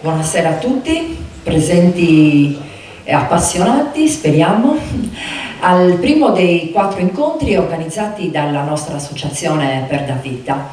Buonasera a tutti, presenti e appassionati, speriamo, al primo dei 4 incontri organizzati dalla nostra associazione Perda Vita.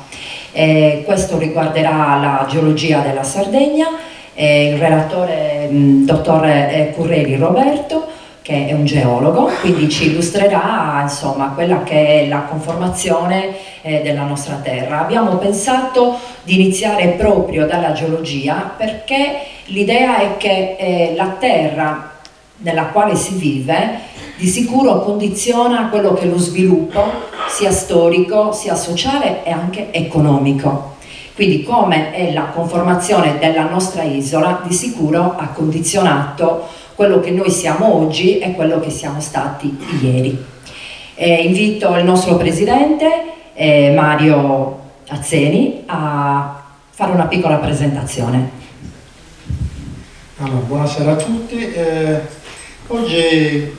Questo riguarderà la geologia della Sardegna, il relatore dottor Curreri Roberto, che è un geologo, quindi ci illustrerà insomma quella che è la conformazione della nostra terra. Abbiamo pensato di iniziare proprio dalla geologia perché l'idea è che la terra nella quale si vive di sicuro condiziona quello che è lo sviluppo sia storico, sia sociale e anche economico. Quindi come è la conformazione della nostra isola di sicuro ha condizionato quello che noi siamo oggi e quello che siamo stati ieri. Invito il nostro presidente Mario Azzeni a fare una piccola presentazione. Allora, buonasera a tutti. Oggi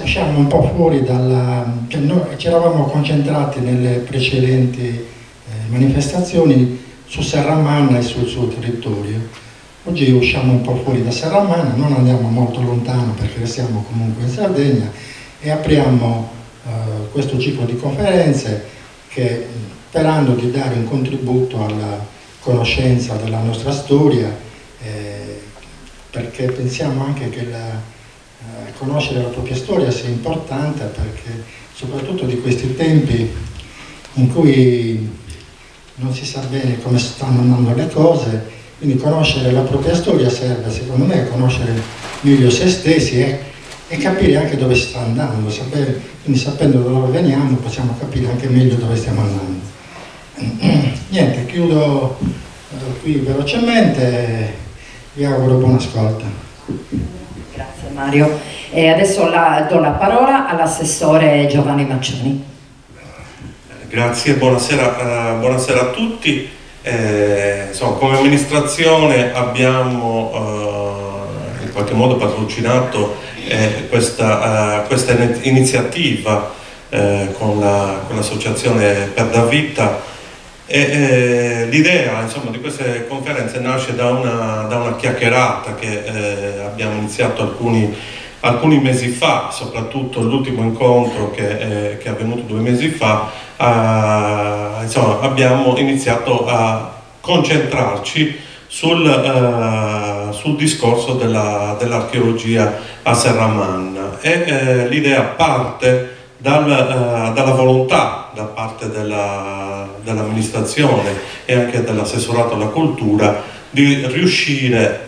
usciamo un po' fuori cioè noi ci eravamo concentrati nelle precedenti manifestazioni su Serramanna e sul suo territorio. Oggi usciamo un po' fuori da Serramanna, non andiamo molto lontano perché siamo comunque in Sardegna e apriamo questo ciclo di conferenze che, sperando di dare un contributo alla conoscenza della nostra storia, perché pensiamo anche che conoscere la propria storia sia importante, perché soprattutto di questi tempi in cui non si sa bene come stanno andando le cose, quindi conoscere la propria storia serve secondo me a conoscere meglio se stessi e capire anche dove si sta andando, quindi sapendo da dove veniamo possiamo capire anche meglio dove stiamo andando. Niente, chiudo qui velocemente, vi auguro buon ascolto. Grazie Mario. E adesso do la parola all'assessore Giovanni Maccioni. Grazie, buonasera a tutti. Insomma, come amministrazione abbiamo in qualche modo patrocinato questa iniziativa con l'associazione Perda Vita. L'idea insomma di queste conferenze nasce da una chiacchierata che abbiamo iniziato alcuni mesi fa, soprattutto l'ultimo incontro che è avvenuto 2 mesi fa. Insomma, abbiamo iniziato a concentrarci sul discorso dell'archeologia a Serramanna e l'idea parte dalla volontà da parte dell'amministrazione e anche dell'assessorato alla cultura di riuscire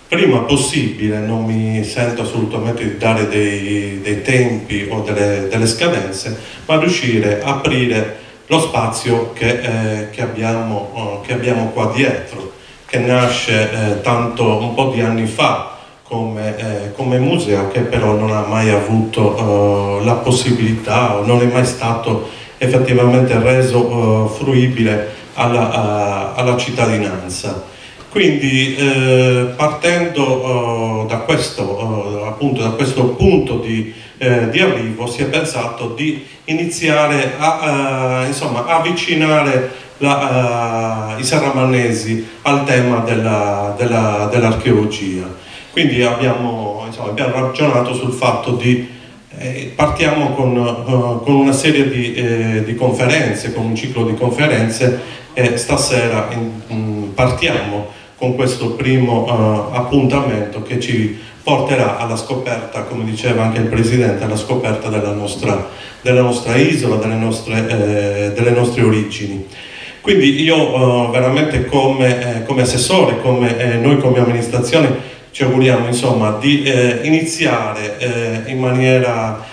prima possibile, non mi sento assolutamente di dare dei tempi o delle scadenze, ma riuscire a aprire lo spazio che abbiamo qua dietro, che nasce un po' di anni fa come museo, che però non ha mai avuto la possibilità o non è mai stato effettivamente reso fruibile alla cittadinanza. Quindi partendo da questo punto di arrivo si è pensato di iniziare a avvicinare i serramannesi al tema dell'archeologia. Quindi abbiamo ragionato sul fatto di partiamo con una serie di conferenze, con un ciclo di conferenze e stasera partiamo con questo primo appuntamento che ci porterà alla scoperta, come diceva anche il Presidente, alla scoperta della nostra isola, delle nostre origini. Quindi io veramente come assessore, noi come amministrazione ci auguriamo insomma di iniziare in maniera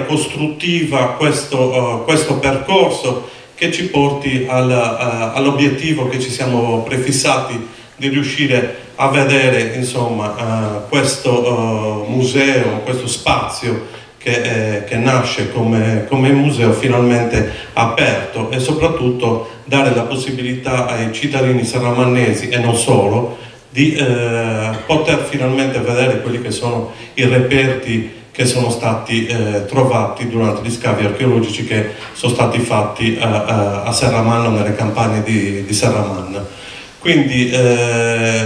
costruttiva questo percorso che ci porti all'obiettivo che ci siamo prefissati di riuscire a vedere insomma questo museo, questo spazio che nasce come museo finalmente aperto e soprattutto dare la possibilità ai cittadini serramannesi e non solo di poter finalmente vedere quelli che sono i reperti che sono stati trovati durante gli scavi archeologici che sono stati fatti a Serramanna, nelle campagne di Serramanna. Quindi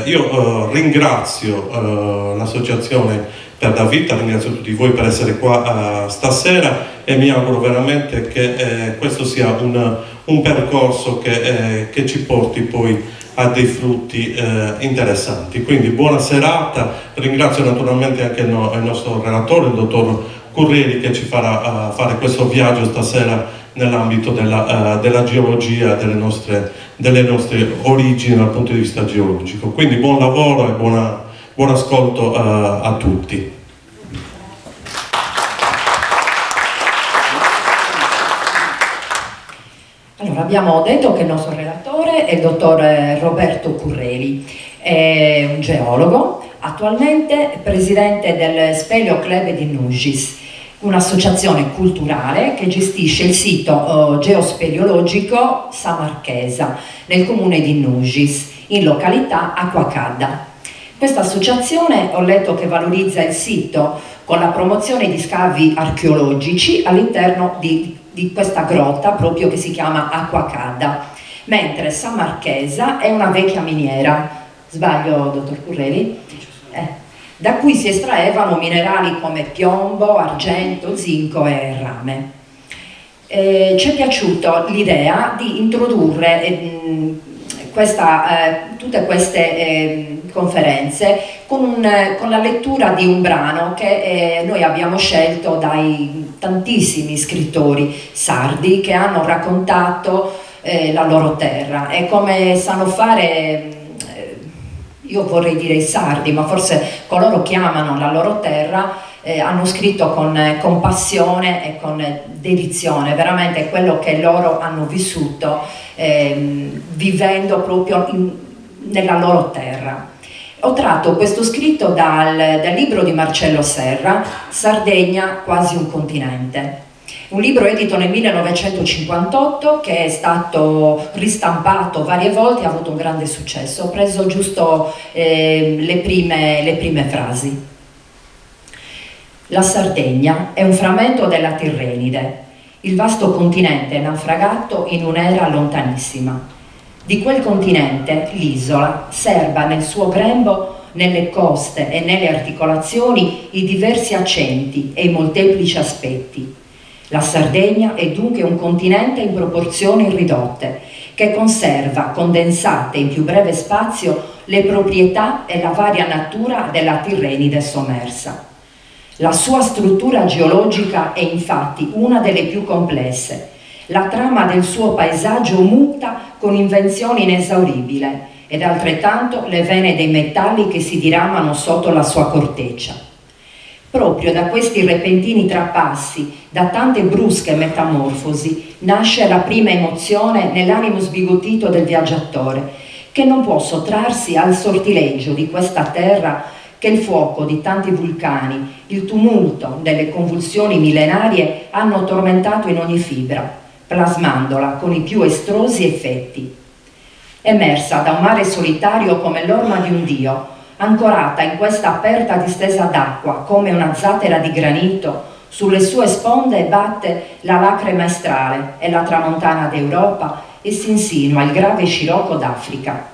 io ringrazio l'associazione Per da Vita, ringrazio tutti voi per essere qua stasera e mi auguro veramente che questo sia un percorso che ci porti poi a dei frutti interessanti. Quindi buona serata, ringrazio naturalmente anche il nostro relatore, il dottor Curreri, che ci farà fare questo viaggio stasera nell'ambito della geologia, delle nostre origini dal punto di vista geologico. Quindi buon lavoro e buon ascolto a tutti. Allora, abbiamo detto che il nostro relatore è il dottor Roberto Curreri, è un geologo, attualmente presidente del Speleo Club di Nugis, un'associazione culturale che gestisce il sito geospeleologico Sa Marchesa nel comune di Nugis, in località Acquacadda. Questa associazione, ho letto, che valorizza il sito con la promozione di scavi archeologici all'interno di questa grotta proprio, che si chiama Acquacadda, mentre Sa Marchesa è una vecchia miniera, sbaglio dottor Curreri? Da cui si estraevano minerali come piombo, argento, zinco e rame. Ci è piaciuta l'idea di introdurre tutte queste conferenze con la lettura di un brano che noi abbiamo scelto dai tantissimi scrittori sardi che hanno raccontato la loro terra e come sanno fare. Io vorrei dire i sardi, ma forse coloro che amano la loro terra hanno scritto con passione e con dedizione, veramente quello che loro hanno vissuto vivendo proprio nella loro terra. Ho tratto questo scritto dal libro di Marcello Serra, Sardegna, quasi un continente. Un libro edito nel 1958 che è stato ristampato varie volte e ha avuto un grande successo. Ho preso giusto le prime frasi. La Sardegna è un frammento della Tirrenide, il vasto continente naufragato in un'era lontanissima. Di quel continente l'isola serba nel suo grembo, nelle coste e nelle articolazioni, i diversi accenti e i molteplici aspetti. La Sardegna è dunque un continente in proporzioni ridotte, che conserva, condensate in più breve spazio, le proprietà e la varia natura della Tirrenide sommersa. La sua struttura geologica è infatti una delle più complesse. La trama del suo paesaggio muta con invenzione inesauribile ed altrettanto le vene dei metalli che si diramano sotto la sua corteccia. Proprio da questi repentini trapassi, da tante brusche metamorfosi, nasce la prima emozione nell'animo sbigottito del viaggiatore, che non può sottrarsi al sortileggio di questa terra che il fuoco di tanti vulcani, il tumulto delle convulsioni millenarie hanno tormentato in ogni fibra, plasmandola con i più estrosi effetti. Emersa da un mare solitario come l'orma di un dio, ancorata in questa aperta distesa d'acqua come una zattera di granito, sulle sue sponde batte la lacre maestrale e la tramontana d'Europa e si insinua il grave scirocco d'Africa.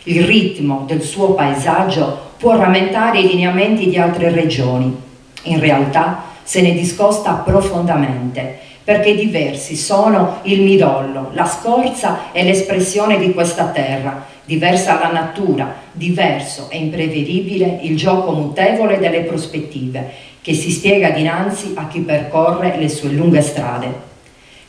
Il ritmo del suo paesaggio può rammentare i lineamenti di altre regioni. In realtà se ne discosta profondamente, perché diversi sono il midollo, la scorza e l'espressione di questa terra, diversa la natura, diverso e imprevedibile il gioco mutevole delle prospettive, che si spiega dinanzi a chi percorre le sue lunghe strade.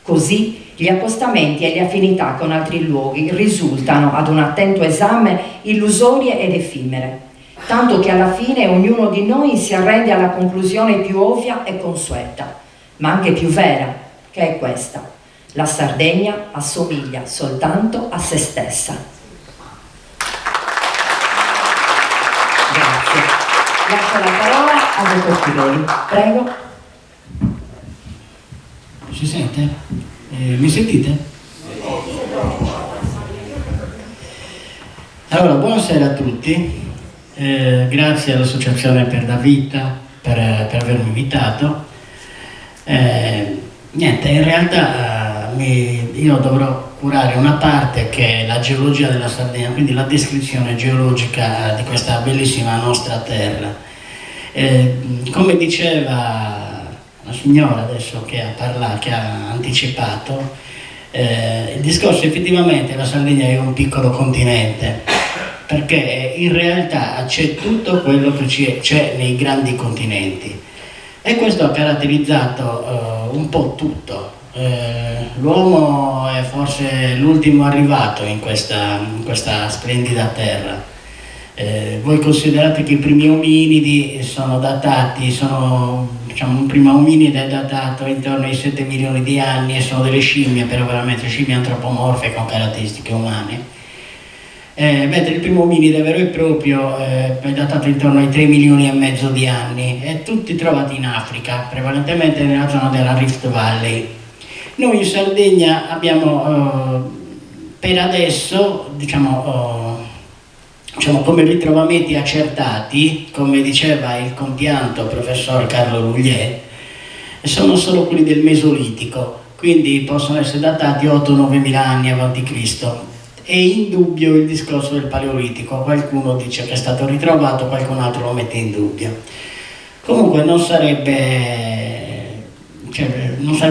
Così gli accostamenti e le affinità con altri luoghi risultano ad un attento esame illusorie ed effimere, tanto che alla fine ognuno di noi si arrende alla conclusione più ovvia e consueta, ma anche più vera, che è questa: la Sardegna assomiglia soltanto a se stessa. Grazie. Lascio la parola a dottor Curreri. Prego. Si sente? Mi sentite? Allora, buonasera a tutti. Grazie all'Associazione Per da Vita per avermi invitato. Niente, in realtà io dovrò curare una parte che è la geologia della Sardegna, quindi la descrizione geologica di questa bellissima nostra terra. Come diceva la signora adesso che ha parlato, che ha anticipato, il discorso effettivamente la Sardegna è un piccolo continente, perché in realtà c'è tutto quello che c'è nei grandi continenti, e questo ha caratterizzato un po' tutto. L'uomo è forse l'ultimo arrivato in questa splendida terra. Voi considerate che i primi ominidi sono datati, diciamo, un primo ominide è datato intorno ai 7 milioni di anni, e sono delle scimmie, però veramente scimmie antropomorfe con caratteristiche umane. Mentre il primo ominide vero e proprio è datato intorno ai 3 milioni e mezzo di anni, e tutti trovati in Africa, prevalentemente nella zona della Rift Valley. Noi in Sardegna abbiamo per adesso, diciamo, come ritrovamenti accertati, come diceva il compianto professor Carlo Luglier, sono solo quelli del Mesolitico, quindi possono essere datati 8-9 mila anni avanti Cristo. È indubbio il discorso del Paleolitico, qualcuno dice che è stato ritrovato, qualcun altro lo mette in dubbio. Comunque non sarebbe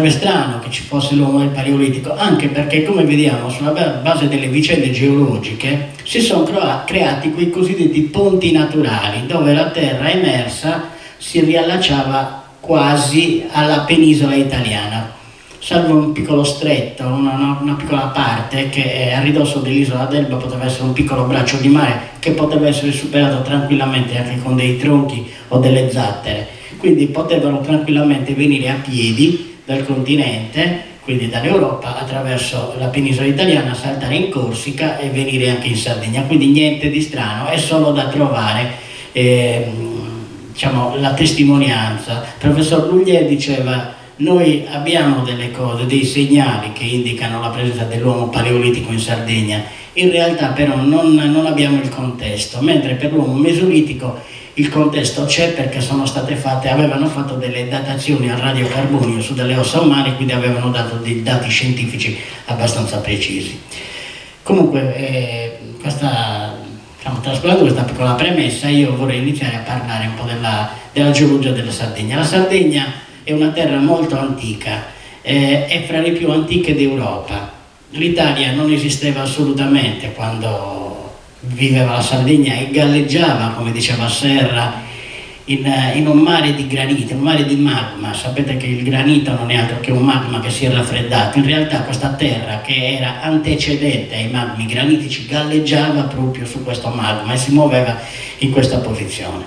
strano che ci fosse l'uomo del Paleolitico, anche perché, come vediamo, sulla base delle vicende geologiche si sono creati quei cosiddetti ponti naturali, dove la terra emersa si riallacciava quasi alla penisola italiana, salvo un piccolo stretto, una piccola parte che a ridosso dell'isola d'Elba poteva essere un piccolo braccio di mare che poteva essere superato tranquillamente anche con dei tronchi o delle zattere. Quindi potevano tranquillamente venire a piedi dal continente, quindi dall'Europa, attraverso la penisola italiana, saltare in Corsica e venire anche in Sardegna. Quindi niente di strano, è solo da trovare diciamo, la testimonianza. Il professor Luglier diceva: noi abbiamo delle cose, dei segnali che indicano la presenza dell'uomo paleolitico in Sardegna, in realtà però non abbiamo il contesto, mentre per l'uomo mesolitico il contesto c'è, perché avevano fatto delle datazioni al radiocarbonio su delle ossa umane, quindi avevano dato dei dati scientifici abbastanza precisi. Comunque, trascurando questa piccola premessa, io vorrei iniziare a parlare un po' della geologia della Sardegna. La Sardegna è una terra molto antica, è fra le più antiche d'Europa. L'Italia non esisteva assolutamente quando viveva la Sardegna e galleggiava, come diceva Serra, in un mare di granito, un mare di magma. Sapete che il granito non è altro che un magma che si è raffreddato. In realtà questa terra, che era antecedente ai magmi granitici, galleggiava proprio su questo magma e si muoveva in questa posizione.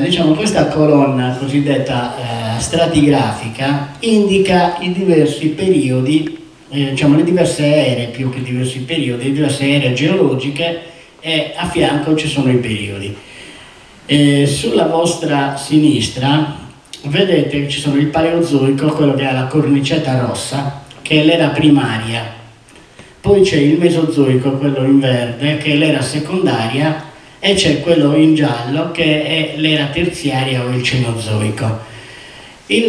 Diciamo, questa colonna cosiddetta stratigrafica indica i diversi periodi, diciamo le diverse ere, più che diversi periodi, le diverse ere geologiche, e a fianco ci sono i periodi. Sulla vostra sinistra vedete che ci sono il Paleozoico, quello che ha la cornicetta rossa, che è l'era primaria, poi c'è il Mesozoico, quello in verde, che è l'era secondaria, e c'è quello in giallo che è l'era terziaria o il Cenozoico. Il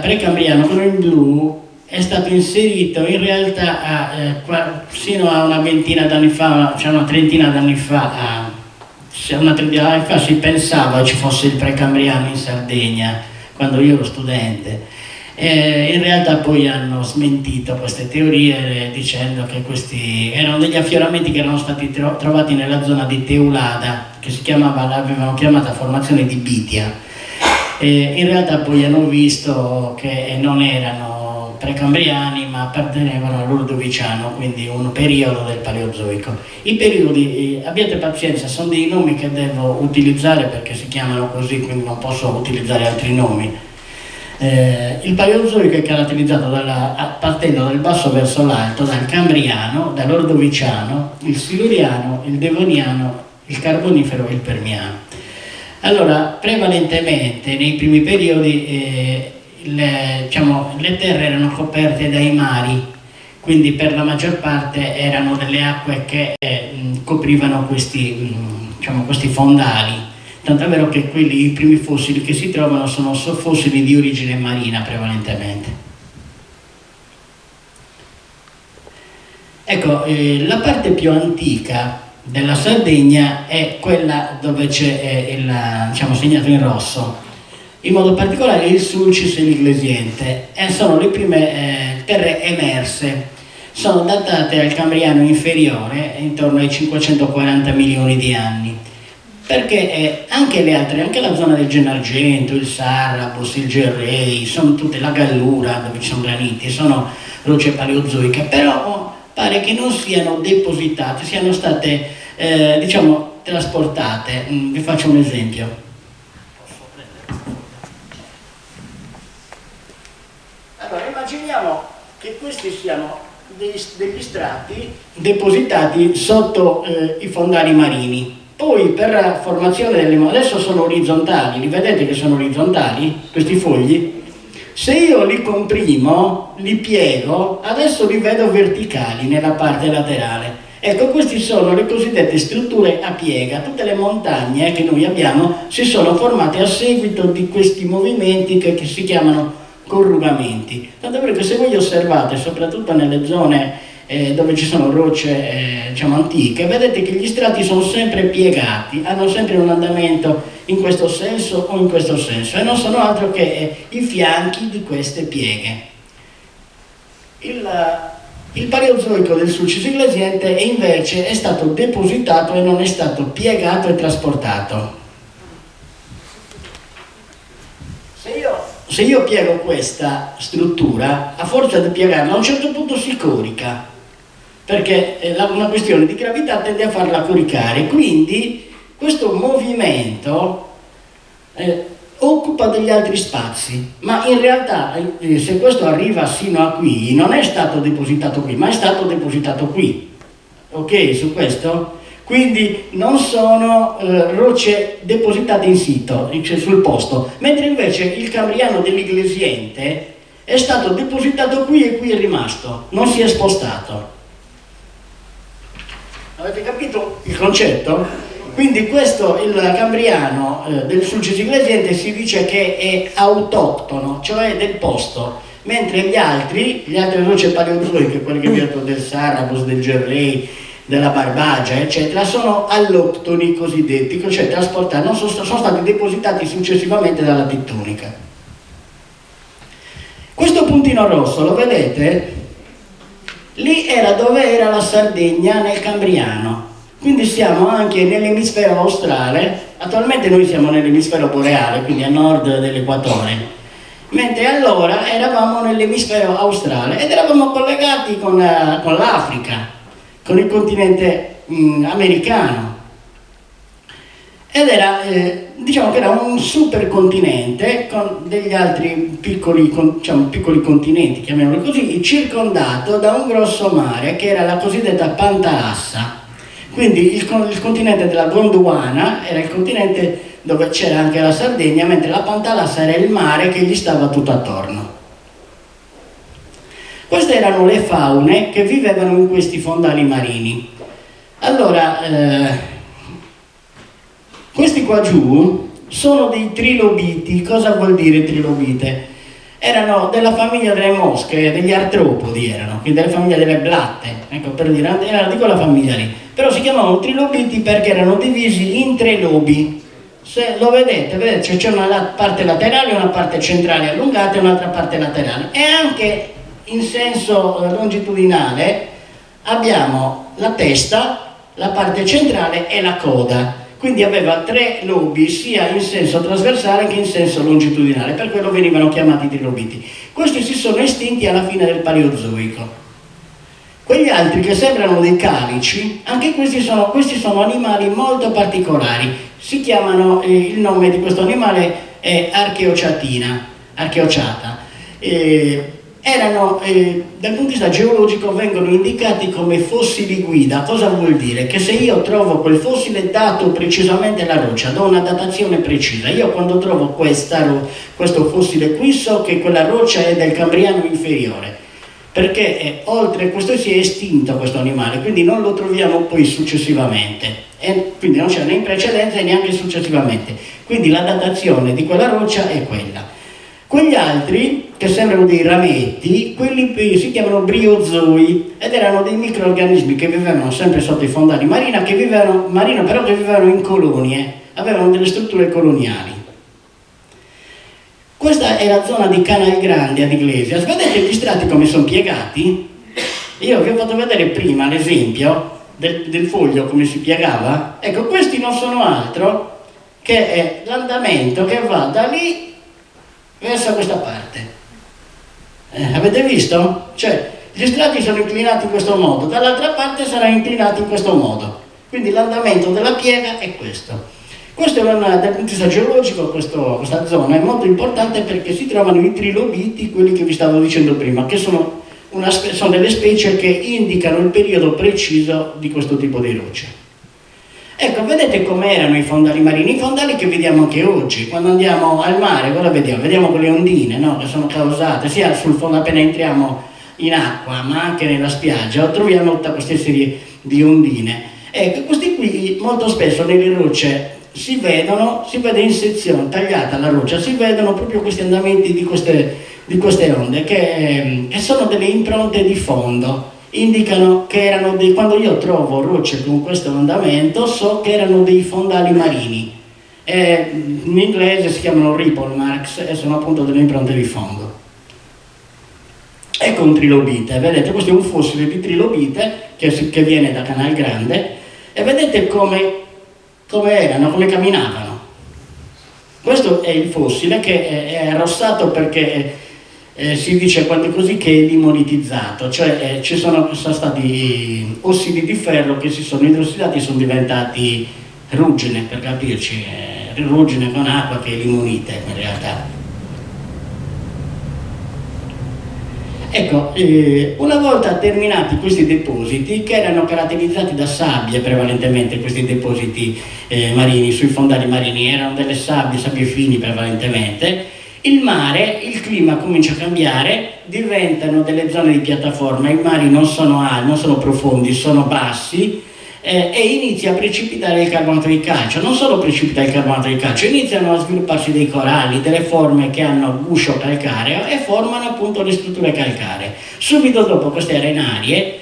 Precambriano, quello in blu, è stato inserito in realtà sino a una ventina d'anni fa, cioè una trentina d'anni fa, si pensava ci fosse il Precambriano in Sardegna, quando io ero studente. In realtà poi hanno smentito queste teorie dicendo che questi erano degli affioramenti che erano stati trovati nella zona di Teulada, che l'avevano chiamata formazione di Bitia. In realtà poi hanno visto che non erano precambriani, ma appartenevano all'Ordoviciano, quindi un periodo del Paleozoico. I periodi, abbiate pazienza, sono dei nomi che devo utilizzare perché si chiamano così, quindi non posso utilizzare altri nomi. Il Paleozoico è caratterizzato partendo dal basso verso l'alto, dal Cambriano, dall'Ordoviciano, il Siluriano, il Devoniano, il Carbonifero e il Permiano. Allora, prevalentemente nei primi periodi le terre erano coperte dai mari, quindi per la maggior parte erano delle acque che coprivano questi fondali. Tant'è vero che i primi fossili che si trovano sono fossili di origine marina prevalentemente. Ecco, la parte più antica della Sardegna è quella dove c'è diciamo, segnato in rosso, in modo particolare il Sulcis e l'Iglesiente, sono le prime terre emerse, sono datate al Cambriano inferiore intorno ai 540 milioni di anni, perché anche le altre, anche la zona del Gennargentu, il Sarrabus, il Gerrei, sono tutte la Gallura dove ci sono graniti, sono rocce paleozoiche, però pare che non siano depositate, siano state diciamo trasportate. Vi faccio un esempio. Allora, immaginiamo che questi siano degli strati depositati sotto i fondali marini. Poi per la formazione adesso sono orizzontali, li vedete che sono orizzontali questi fogli? Se io li comprimo, li piego, adesso li vedo verticali nella parte laterale. Ecco, queste sono le cosiddette strutture a piega. Tutte le montagne che noi abbiamo si sono formate a seguito di questi movimenti che si chiamano corrugamenti. Tanto perché se voi osservate, soprattutto nelle zone dove ci sono rocce diciamo antiche, vedete che gli strati sono sempre piegati, hanno sempre un andamento in questo senso o in questo senso, e non sono altro che i fianchi di queste pieghe. Il Paleozoico del Sulcis Iglesiente invece è stato depositato e non è stato piegato e trasportato. Se io piego questa struttura, a forza di piegarla, a un certo punto si corica, perché una questione di gravità tende a farla coricare, quindi questo movimento occupa degli altri spazi, ma in realtà se questo arriva sino a qui non è stato depositato qui, ma è stato depositato qui, ok, su questo? Quindi non sono rocce depositate in sito, cioè sul posto, mentre invece il Cambriano dell'Iglesiente è stato depositato qui e qui è rimasto, non si è spostato. Avete capito il concetto? Quindi questo, il Cambriano del Sulcis Iglesiente, si dice che è autoctono, cioè del posto, mentre le altre rocce paleozoiche, quelle che vi ho detto del Sarrabus, del Gerrei, della Barbagia, eccetera, sono alloctoni cosiddetti, cioè trasportati, sono stati depositati successivamente dalla tettonica. Questo puntino rosso, lo vedete? Lì era dove era la Sardegna nel Cambriano, quindi siamo anche nell'emisfero australe. Attualmente noi siamo nell'emisfero boreale, quindi a nord dell'equatore, mentre allora eravamo nell'emisfero australe ed eravamo collegati con l'Africa, con il continente americano, ed era, diciamo che era un supercontinente con degli altri piccoli continenti, chiamiamoli così, circondato da un grosso mare che era la cosiddetta Pantalassa. Quindi il continente della Gondwana era il continente dove c'era anche la Sardegna, mentre la Pantalassa era il mare che gli stava tutto attorno. Queste erano le faune che vivevano in questi fondali marini. Allora, questi qua giù sono dei trilobiti. Cosa vuol dire trilobite? Erano della famiglia delle mosche, degli artropodi erano, quindi della famiglia delle blatte, ecco, per dire, erano di quella famiglia lì. Però si chiamavano trilobiti perché erano divisi in tre lobi. Se lo vedete, c'è una parte laterale, una parte centrale allungata e un'altra parte laterale. E anche in senso longitudinale abbiamo la testa, la parte centrale e la coda. Quindi aveva tre lobi sia in senso trasversale che in senso longitudinale, per quello venivano chiamati trilobiti. Questi si sono estinti alla fine del Paleozoico. Quegli altri che sembrano dei calici, anche questi sono animali molto particolari. Si chiamano, il nome di questo animale è archeociata. Erano, dal punto di vista geologico, vengono indicati come fossili guida. Cosa vuol dire? Che se io trovo quel fossile dato precisamente la roccia, do una datazione precisa. Io quando trovo questo fossile qui so che quella roccia è del Cambriano inferiore, perché oltre questo si è estinto questo animale, quindi non lo troviamo poi successivamente, e quindi non c'è né in precedenza e neanche successivamente. Quindi la datazione di quella roccia è quella. Quegli altri, che sembrano dei rametti, quelli si chiamano briozoi ed erano dei microrganismi che vivevano sempre sotto i fondali marina, però che vivevano in colonie, avevano delle strutture coloniali. Questa è la zona di Canal Grande ad Iglesias. Vedete gli strati come sono piegati? Io vi ho fatto vedere prima l'esempio del foglio come si piegava. Ecco, questi non sono altro che è l'andamento che va da lì verso questa parte. Avete visto? Cioè, gli strati sono inclinati in questo modo, dall'altra parte saranno inclinati in questo modo. Quindi l'andamento della piega è questo. Questo dal punto di vista geologico, questa zona è molto importante perché si trovano i trilobiti, quelli che vi stavo dicendo prima, che sono delle specie che indicano il periodo preciso di questo tipo di rocce. Ecco, vedete come erano i fondali marini, i fondali che vediamo anche oggi. Quando andiamo al mare, cosa vediamo? Vediamo quelle ondine, no? Che sono causate sia sul fondo appena entriamo in acqua, ma anche nella spiaggia, troviamo tutta questa serie di ondine. Ecco, questi qui molto spesso nelle rocce si vede in sezione, tagliata la roccia, si vedono proprio questi andamenti di queste onde, che sono delle impronte di fondo. Indicano che erano quando io trovo rocce con questo andamento, so che erano dei fondali marini. In inglese si chiamano ripple marks e sono appunto delle impronte di fondo. Ecco un trilobite, vedete, questo è un fossile di trilobite che viene da Canal Grande e vedete come erano, come camminavano. Questo è il fossile che è arrossato perché si dice quasi così che è limonitizzato, cioè ci sono stati ossidi di ferro che si sono idrossidati e sono diventati ruggine, per capirci, ruggine con acqua che è limonite in realtà. Ecco, una volta terminati questi depositi, che erano caratterizzati da sabbie prevalentemente, questi depositi marini, sui fondali marini, erano delle sabbie fini prevalentemente, il mare, il clima comincia a cambiare, diventano delle zone di piattaforma, i mari non sono profondi, sono bassi e inizia a precipitare il carbonato di calcio. Non solo precipita il carbonato di calcio, iniziano a svilupparsi dei coralli, delle forme che hanno guscio calcareo e formano appunto le strutture calcaree. Subito dopo queste arenarie,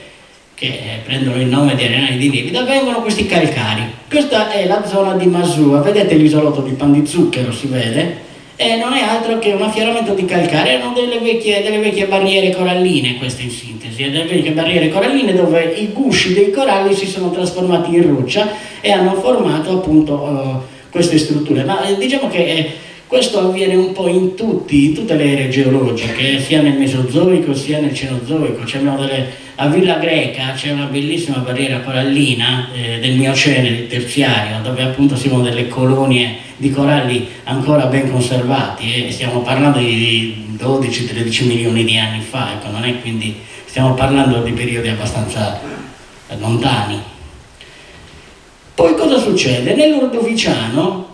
che prendono il nome di arenarie di lievito, vengono questi calcari. Questa è la zona di Masua, vedete l'isolotto di Pan di Zucchero, si vede? E non è altro che un affioramento di calcare, erano delle vecchie barriere coralline, queste in sintesi, delle vecchie barriere coralline dove i gusci dei coralli si sono trasformati in roccia e hanno formato appunto queste strutture. Ma diciamo che questo avviene un po' in tutte le ere geologiche, sia nel Mesozoico sia nel Cenozoico. A Villa Greca c'è una bellissima barriera corallina del Miocene, del Terziario, dove appunto si vedono delle colonie di coralli ancora ben conservati, e stiamo parlando di 12-13 milioni di anni fa, ecco, non è, quindi stiamo parlando di periodi abbastanza lontani. Poi cosa succede? Nell'Ordoviciano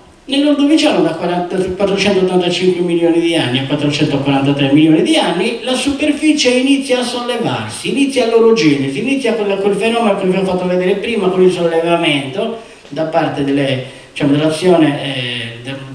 da 485 milioni di anni a 443 milioni di anni la superficie inizia a sollevarsi, inizia l'orogenesi, inizia quel fenomeno che vi ho fatto vedere prima con il sollevamento da parte dell'azione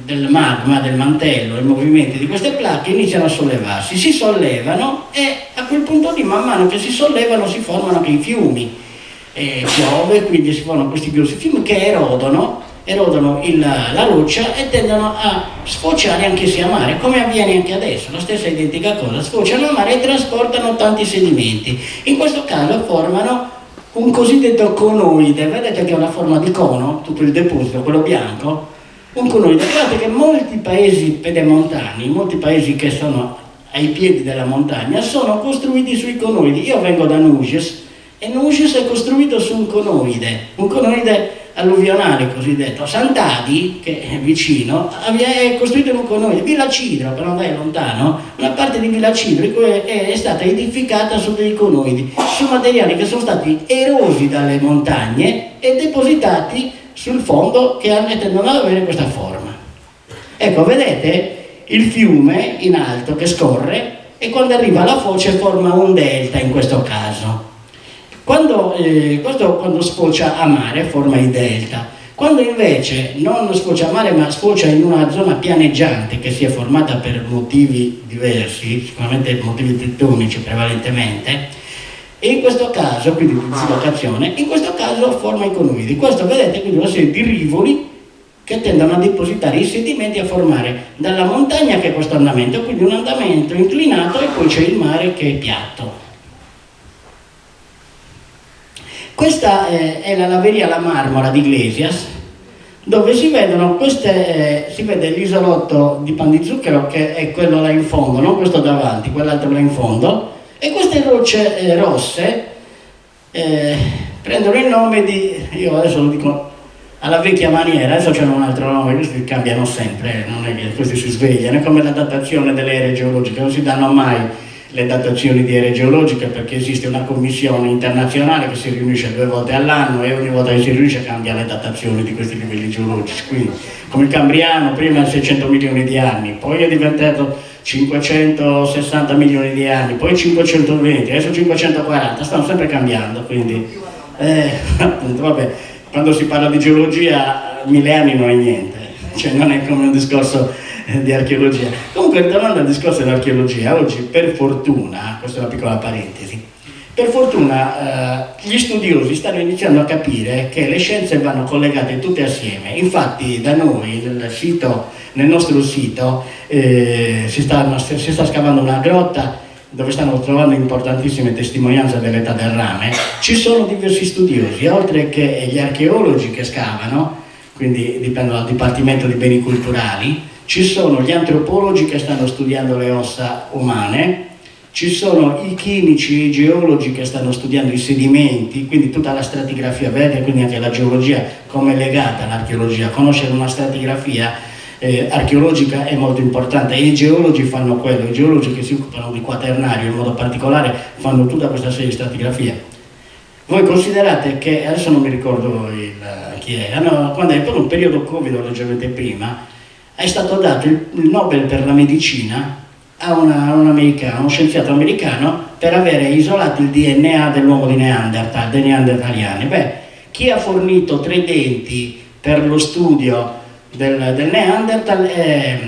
del magma, del mantello, i movimenti di queste placche iniziano a sollevarsi, si sollevano e a quel punto lì, man mano che si sollevano, si formano anche i fiumi. Piove, quindi si formano questi grossi fiumi che erodono la roccia e tendono a sfociare anche sia a mare, come avviene anche adesso, la stessa identica cosa, sfociano a mare e trasportano tanti sedimenti. In questo caso formano un cosiddetto conoide, vedete che è una forma di cono, tutto il deposito, quello bianco, un conoide. Guardate che molti paesi pedemontani, molti paesi che sono ai piedi della montagna, sono costruiti sui conoidi. Io vengo da Nuges e Nuges è costruito su un conoide alluvionale cosiddetto. Sant'Adi, che è vicino, è costruito in un conoide. Villa Cidro, per non andare lontano, una parte di Villa Cidro è stata edificata su dei conoidi, su materiali che sono stati erosi dalle montagne e depositati sul fondo, che tendono ad avere questa forma. Ecco, vedete il fiume in alto che scorre e quando arriva alla foce forma un delta in questo caso. Quando sfocia a mare forma i delta. Quando invece non sfocia a mare ma sfocia in una zona pianeggiante che si è formata per motivi diversi, sicuramente motivi tettonici prevalentemente, e in questo caso, quindi di dislocazione, in questo caso forma i conoidi. Questo vedete quindi una serie di rivoli che tendono a depositare i sedimenti, a formare dalla montagna che è questo andamento, quindi un andamento inclinato, e poi c'è il mare che è piatto. Questa è la laveria La Marmora di Iglesias, dove si vedono queste, si vede l'isolotto di Pan di Zucchero, che è quello là in fondo, non questo davanti, quell'altro là in fondo, e queste rocce rosse prendono il nome di, io adesso lo dico alla vecchia maniera, adesso c'è un altro nome, questi cambiano sempre, non è che questi si svegliano, è come la datazione delle ere geologiche, non si danno mai le datazioni di ere geologiche perché esiste una commissione internazionale che si riunisce 2 volte all'anno e ogni volta che si riunisce cambia le datazioni di questi livelli geologici. Quindi come il Cambriano prima 600 milioni di anni, poi è diventato 560 milioni di anni, poi 520, adesso 540, stanno sempre cambiando, quindi appunto, vabbè, quando si parla di geologia 1000 anni non è niente, cioè non è come un discorso di archeologia. Comunque, tornando al discorso dell'archeologia, oggi per fortuna, questa è una piccola parentesi, per fortuna gli studiosi stanno iniziando a capire che le scienze vanno collegate tutte assieme. Infatti da noi nel nostro sito si sta scavando una grotta dove stanno trovando importantissime testimonianze dell'età del rame. Ci sono diversi studiosi, oltre che gli archeologi che scavano, quindi dipende dal Dipartimento di Beni Culturali, ci sono gli antropologi che stanno studiando le ossa umane, ci sono i chimici e i geologi che stanno studiando i sedimenti, quindi tutta la stratigrafia verde, quindi anche la geologia come è legata all'archeologia. Conoscere una stratigrafia archeologica è molto importante e i geologi fanno quello, i geologi che si occupano di quaternario in modo particolare fanno tutta questa serie di stratigrafia. Voi considerate che, adesso non mi ricordo chi è, quando è proprio un periodo Covid, lo leggerete prima, è stato dato il Nobel per la medicina a uno scienziato americano, per avere isolato il DNA dell'uomo di Neanderthal, dei neandertaliani. Beh, chi ha fornito 3 denti per lo studio del Neanderthal è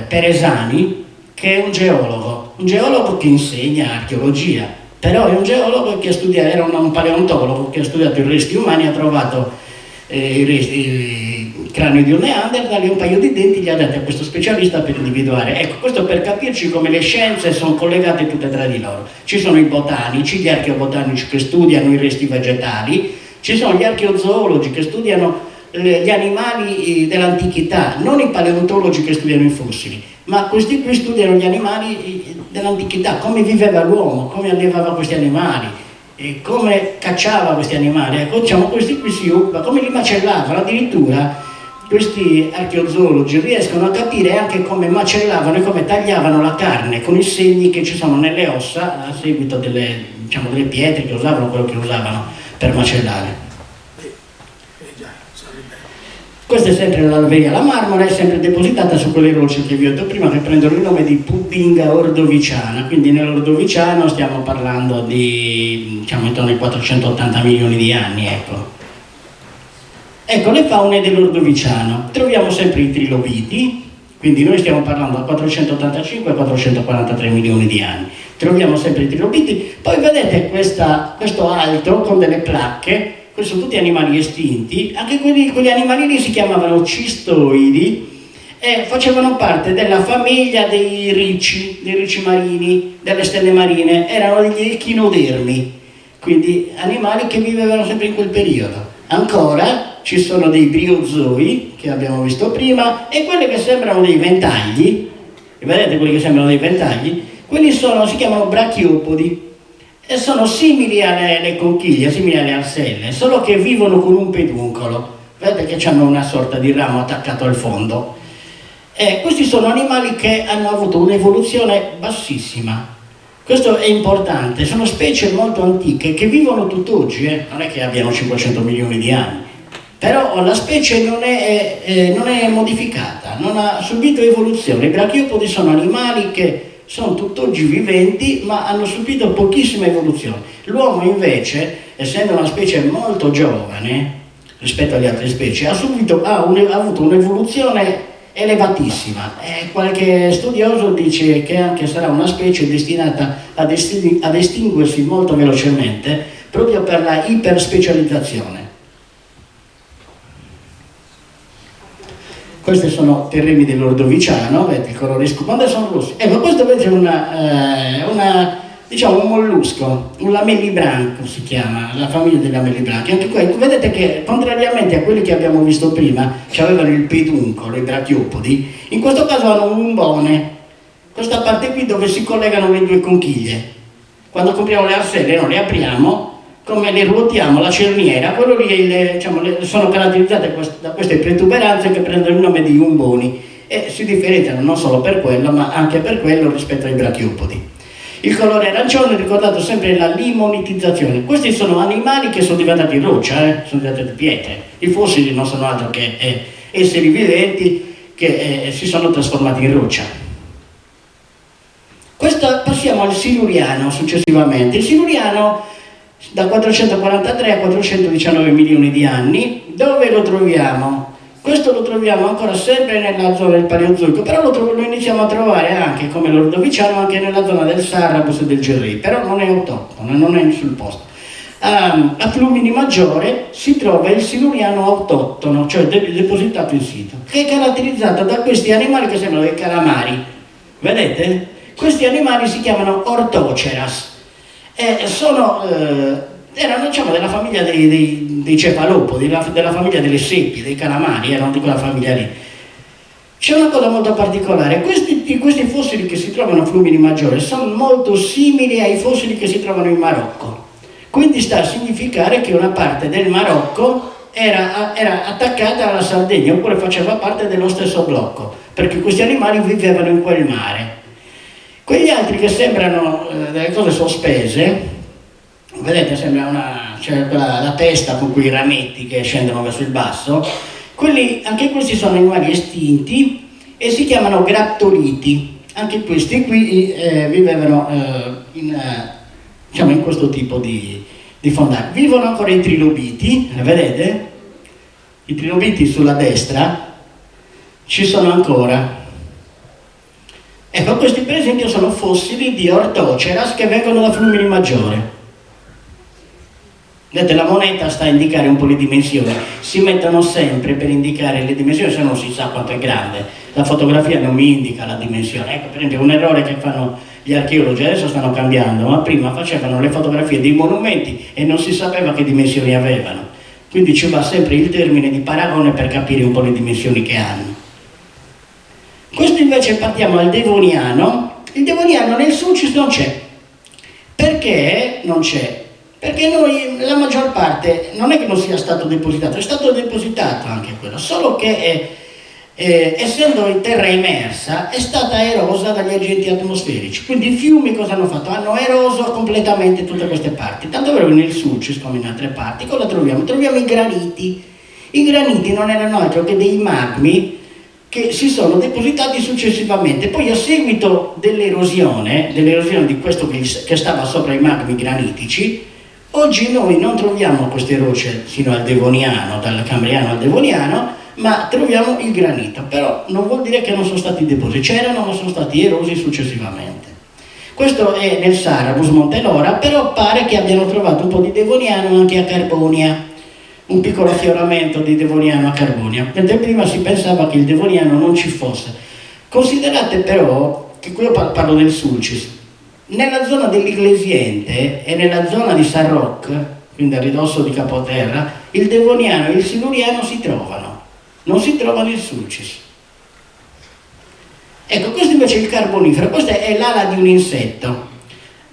Peresani, che è un geologo che insegna archeologia, però è un geologo che ha studiato, era un paleontologo che ha studiato i resti umani, ha trovato il cranio di un Neanderthal e un paio di denti gli ha dati a questo specialista per individuare. Ecco, questo per capirci come le scienze sono collegate tutte tra di loro. Ci sono i botanici, gli archeobotanici che studiano i resti vegetali, ci sono gli archeozoologi che studiano gli animali dell'antichità, non i paleontologi che studiano i fossili, ma questi qui studiano gli animali dell'antichità, come viveva l'uomo, come allevava questi animali, e come cacciava questi animali. Ecco, diciamo, questi qui si occupano, come li macellavano. Addirittura questi archeozoologi riescono a capire anche come macellavano e come tagliavano la carne con i segni che ci sono nelle ossa a seguito delle pietre che usavano, quello che usavano per macellare. Questa è sempre la laveria La Marmora, è sempre depositata su quelle rocce che vi ho detto prima, che prendono il nome di Puddinga ordoviciana. Quindi nell'ordoviciano stiamo parlando di intorno ai 480 milioni di anni, ecco. Ecco le faune dell'ordoviciano. Troviamo sempre i trilobiti, quindi noi stiamo parlando da 485 a 443 milioni di anni. Troviamo sempre i trilobiti. Poi vedete questo altro con delle placche. Questi sono tutti animali estinti, anche quegli animali lì si chiamavano cistoidi e facevano parte della famiglia dei ricci marini, delle stelle marine, erano degli echinodermi, quindi animali che vivevano sempre in quel periodo. Ancora ci sono dei briozoi, che abbiamo visto prima, e quelli che sembrano dei ventagli, vedete quelli che sembrano dei ventagli? Quelli si chiamano brachiopodi. E sono simili alle conchiglie, simili alle arselle, solo che vivono con un peduncolo. Vedete che hanno una sorta di ramo attaccato al fondo. E questi sono animali che hanno avuto un'evoluzione bassissima. Questo è importante, sono specie molto antiche che vivono tutt'oggi, non è che abbiano 500 milioni di anni. Però la specie non è modificata, non ha subito evoluzione. I brachiopodi sono animali che sono tutt'oggi viventi, ma hanno subito pochissima evoluzione. L'uomo invece essendo una specie molto giovane rispetto alle altre specie, ha avuto un'evoluzione elevatissima. Qualche studioso dice che anche sarà una specie destinata ad estinguersi molto velocemente proprio per la iperspecializzazione. Questi sono terreni dell'Ordoviciano, vedete il colore quando sono rossi. Ma questo invece è diciamo un mollusco, un lamellibranco si chiama, la famiglia dei lamellibranchi. Anche qui vedete che contrariamente a quelli che abbiamo visto prima, che avevano il peduncolo, i brachiopodi, in questo caso hanno un umbone, questa parte qui dove si collegano le due conchiglie. Quando compriamo le arselle non le apriamo, come le ruotiamo, la cerniera, quello lì sono caratterizzate da queste protuberanze che prendono il nome di umboni e si differenziano non solo per quello ma anche per quello rispetto ai brachiopodi. Il colore arancione, ricordato sempre la limonitizzazione. Questi sono animali che sono diventati roccia, sono diventati pietre. I fossili non sono altro che esseri viventi che si sono trasformati in roccia. Passiamo al Siluriano successivamente. Il Siluriano da 443 a 419 milioni di anni. Dove lo troviamo? Questo lo troviamo ancora sempre nella zona del Paleozoico, però lo iniziamo a trovare anche, come l'Ordoviciano, anche nella zona del Sarrabus e del Gerri, però non è autoctono, non è sul posto. A Flumini Maggiore si trova il Siluriano autoctono, cioè depositato in situ, che è caratterizzato da questi animali che sembrano dei calamari. Vedete? Questi animali si chiamano Orthoceras. Erano della famiglia dei cefalopodi, della famiglia delle seppie, dei calamari, erano di quella famiglia lì. C'è una cosa molto particolare, questi fossili che si trovano a Flumini Maggiore sono molto simili ai fossili che si trovano in Marocco. Quindi sta a significare che una parte del Marocco era attaccata alla Sardegna oppure faceva parte dello stesso blocco, perché questi animali vivevano in quel mare. Quegli altri che sembrano delle cose sospese, vedete, sembra c'è la testa con quei rametti che scendono verso il basso, anche questi sono animali estinti e si chiamano graptoliti. Anche questi qui vivevano in questo tipo di fondali. Vivono ancora i trilobiti, vedete? I trilobiti sulla destra ci sono ancora. Ecco, questi per esempio sono fossili di Orthoceras che vengono da Flumini Maggiore. Vedete, la moneta sta a indicare un po' le dimensioni, si mettono sempre per indicare le dimensioni, se no non si sa quanto è grande. La fotografia non mi indica la dimensione. Ecco, per esempio, un errore che fanno gli archeologi, adesso stanno cambiando, ma prima facevano le fotografie dei monumenti e non si sapeva che dimensioni avevano. Quindi ci va sempre il termine di paragone per capire un po' le dimensioni che hanno. Questo invece partiamo al Devoniano. Il Devoniano nel Sulcis non c'è. Perché non c'è? Perché la maggior parte non è che non sia stato depositato, è stato depositato anche quello, solo che essendo in terra immersa è stata erosa dagli agenti atmosferici. Quindi i fiumi cosa hanno fatto? Hanno eroso completamente tutte queste parti. Tanto vero che nel Sulcis, come in altre parti, cosa troviamo? Troviamo i graniti. I graniti non erano altro che dei magmi che si sono depositati successivamente. Poi a seguito dell'erosione di questo che stava sopra i magmi granitici, oggi noi non troviamo queste rocce sino al Devoniano, dal Cambriano al Devoniano, ma troviamo il granito. Però non vuol dire che non sono stati depositi, c'erano ma sono stati erosi successivamente. Questo è nel Sarrabus Montelora, però pare che abbiano trovato un po' di Devoniano anche a Carbonia, un piccolo affioramento di Devoniano a Carbonia, mentre prima si pensava che il Devoniano non ci fosse. Considerate però che qui io parlo del Sulcis. Nella zona dell'Iglesiente e nella zona di San Roch, quindi a ridosso di Capoterra, il Devoniano e il Siluriano si trovano, non si trovano il Sulcis. Ecco, questo invece è il carbonifero, questa è l'ala di un insetto.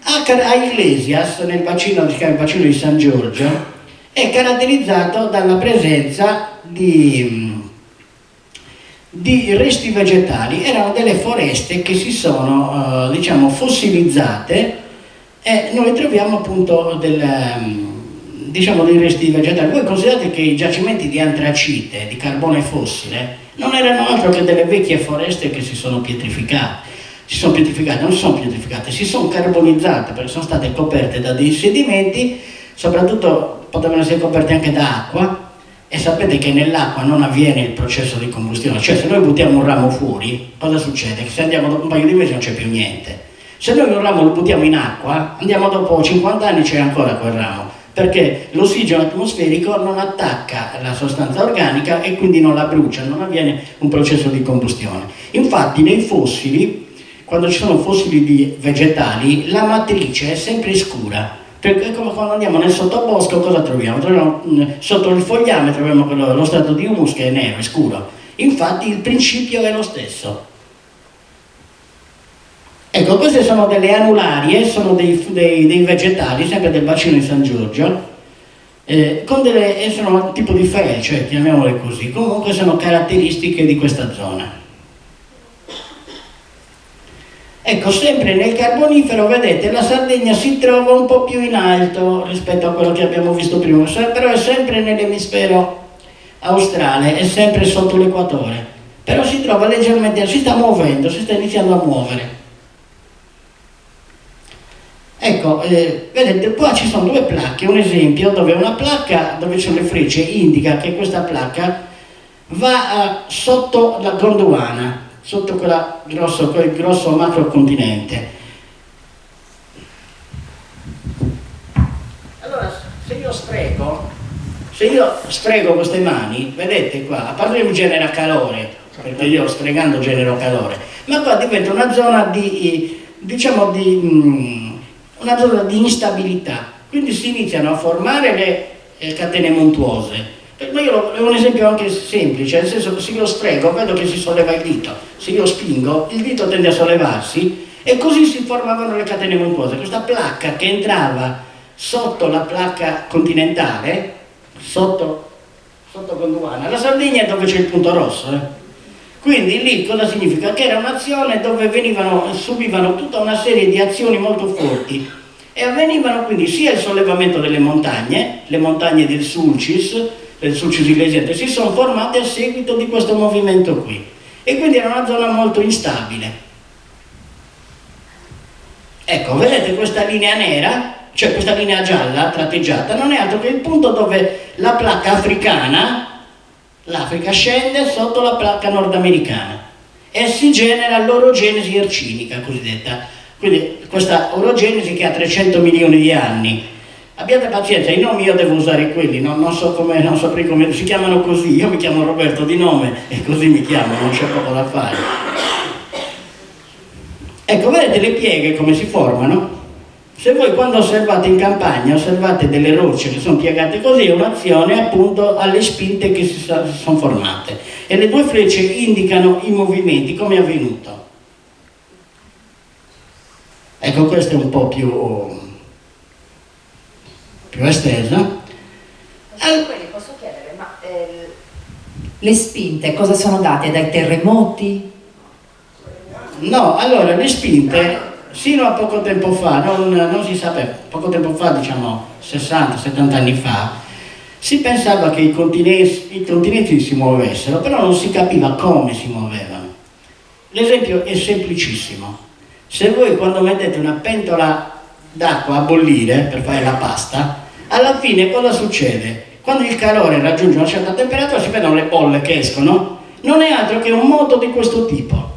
A Iglesias, nel bacino di San Giorgio, è caratterizzato dalla presenza di resti vegetali. Erano delle foreste che si sono fossilizzate e noi troviamo appunto dei resti vegetali. Voi considerate che i giacimenti di antracite, di carbone fossile, non erano altro che delle vecchie foreste che si sono pietrificate. Si sono carbonizzate perché sono state coperte da dei sedimenti soprattutto potevano essere coperti anche da acqua, e sapete che nell'acqua non avviene il processo di combustione, cioè se noi buttiamo un ramo fuori, cosa succede? Che se andiamo dopo un paio di mesi non c'è più niente. Se noi un ramo lo buttiamo in acqua, andiamo dopo 50 anni c'è ancora quel ramo, perché l'ossigeno atmosferico non attacca la sostanza organica e quindi non la brucia, non avviene un processo di combustione. Infatti nei fossili, quando ci sono fossili di vegetali, la matrice è sempre scura. Perché come quando andiamo nel sottobosco cosa troviamo? Troviamo sotto il fogliame troviamo lo strato di humus che è nero, è scuro. Infatti il principio è lo stesso. Ecco, queste sono delle anularie, sono dei vegetali, sempre del bacino di San Giorgio, sono un tipo di felce, chiamiamole così, comunque sono caratteristiche di questa zona. Ecco, sempre nel Carbonifero, vedete, la Sardegna si trova un po' più in alto rispetto a quello che abbiamo visto prima, però è sempre nell'emisfero australe, è sempre sotto l'equatore, però si trova leggermente, si sta muovendo, si sta iniziando a muovere. Ecco, vedete, qua ci sono due placche, un esempio dove una placca, dove ci sono le frecce, indica che questa placca va sotto la Gondwana, sotto quel grosso macrocontinente. Allora, se io sfrego queste mani, vedete qua, a parte che mi genera calore, perché io sfregando genero calore, ma qua diventa una zona di, diciamo, una zona di instabilità, quindi si iniziano a formare le catene montuose. Ma io ho un esempio anche semplice, nel senso che se io sfrego vedo che si solleva il dito, se io spingo il dito tende a sollevarsi e così si formavano le catene montuose. Questa placca che entrava sotto la placca continentale, sotto Gondwana, la Sardegna è dove c'è il punto rosso. Quindi lì cosa significa? Che era un'azione dove subivano tutta una serie di azioni molto forti e avvenivano quindi sia il sollevamento delle montagne, le montagne del Sulcis Iglesiente si sono formate a seguito di questo movimento qui e quindi era una zona molto instabile. Ecco, vedete questa linea nera, cioè questa linea gialla tratteggiata, non è altro che il punto dove la placca africana, l'Africa scende sotto la placca nordamericana e si genera l'orogenesi ercinica cosiddetta. Quindi questa orogenesi che ha 300 milioni di anni. Abbiate pazienza, i nomi io devo usare quelli, non saprei come si chiamano così, io mi chiamo Roberto di nome e così mi chiamo, non c'è poco da fare. Ecco, vedete le pieghe come si formano? Se voi quando osservate in campagna, osservate delle rocce che sono piegate così, è un'azione appunto alle spinte che si sono formate. E le due frecce indicano i movimenti, come è avvenuto. Ecco, questo è un po' più estesa. Quindi posso chiedere, ma le spinte cosa sono date? Dai terremoti? No, allora le spinte sino a poco tempo fa, non si sapeva, poco tempo fa, diciamo 60-70 anni fa, si pensava che i continenti si muovessero, però non si capiva come si muovevano. L'esempio è semplicissimo. Se voi quando mettete una pentola d'acqua a bollire per fare la pasta, alla fine cosa succede? Quando il calore raggiunge una certa temperatura si vedono le bolle che escono, non è altro che un moto di questo tipo.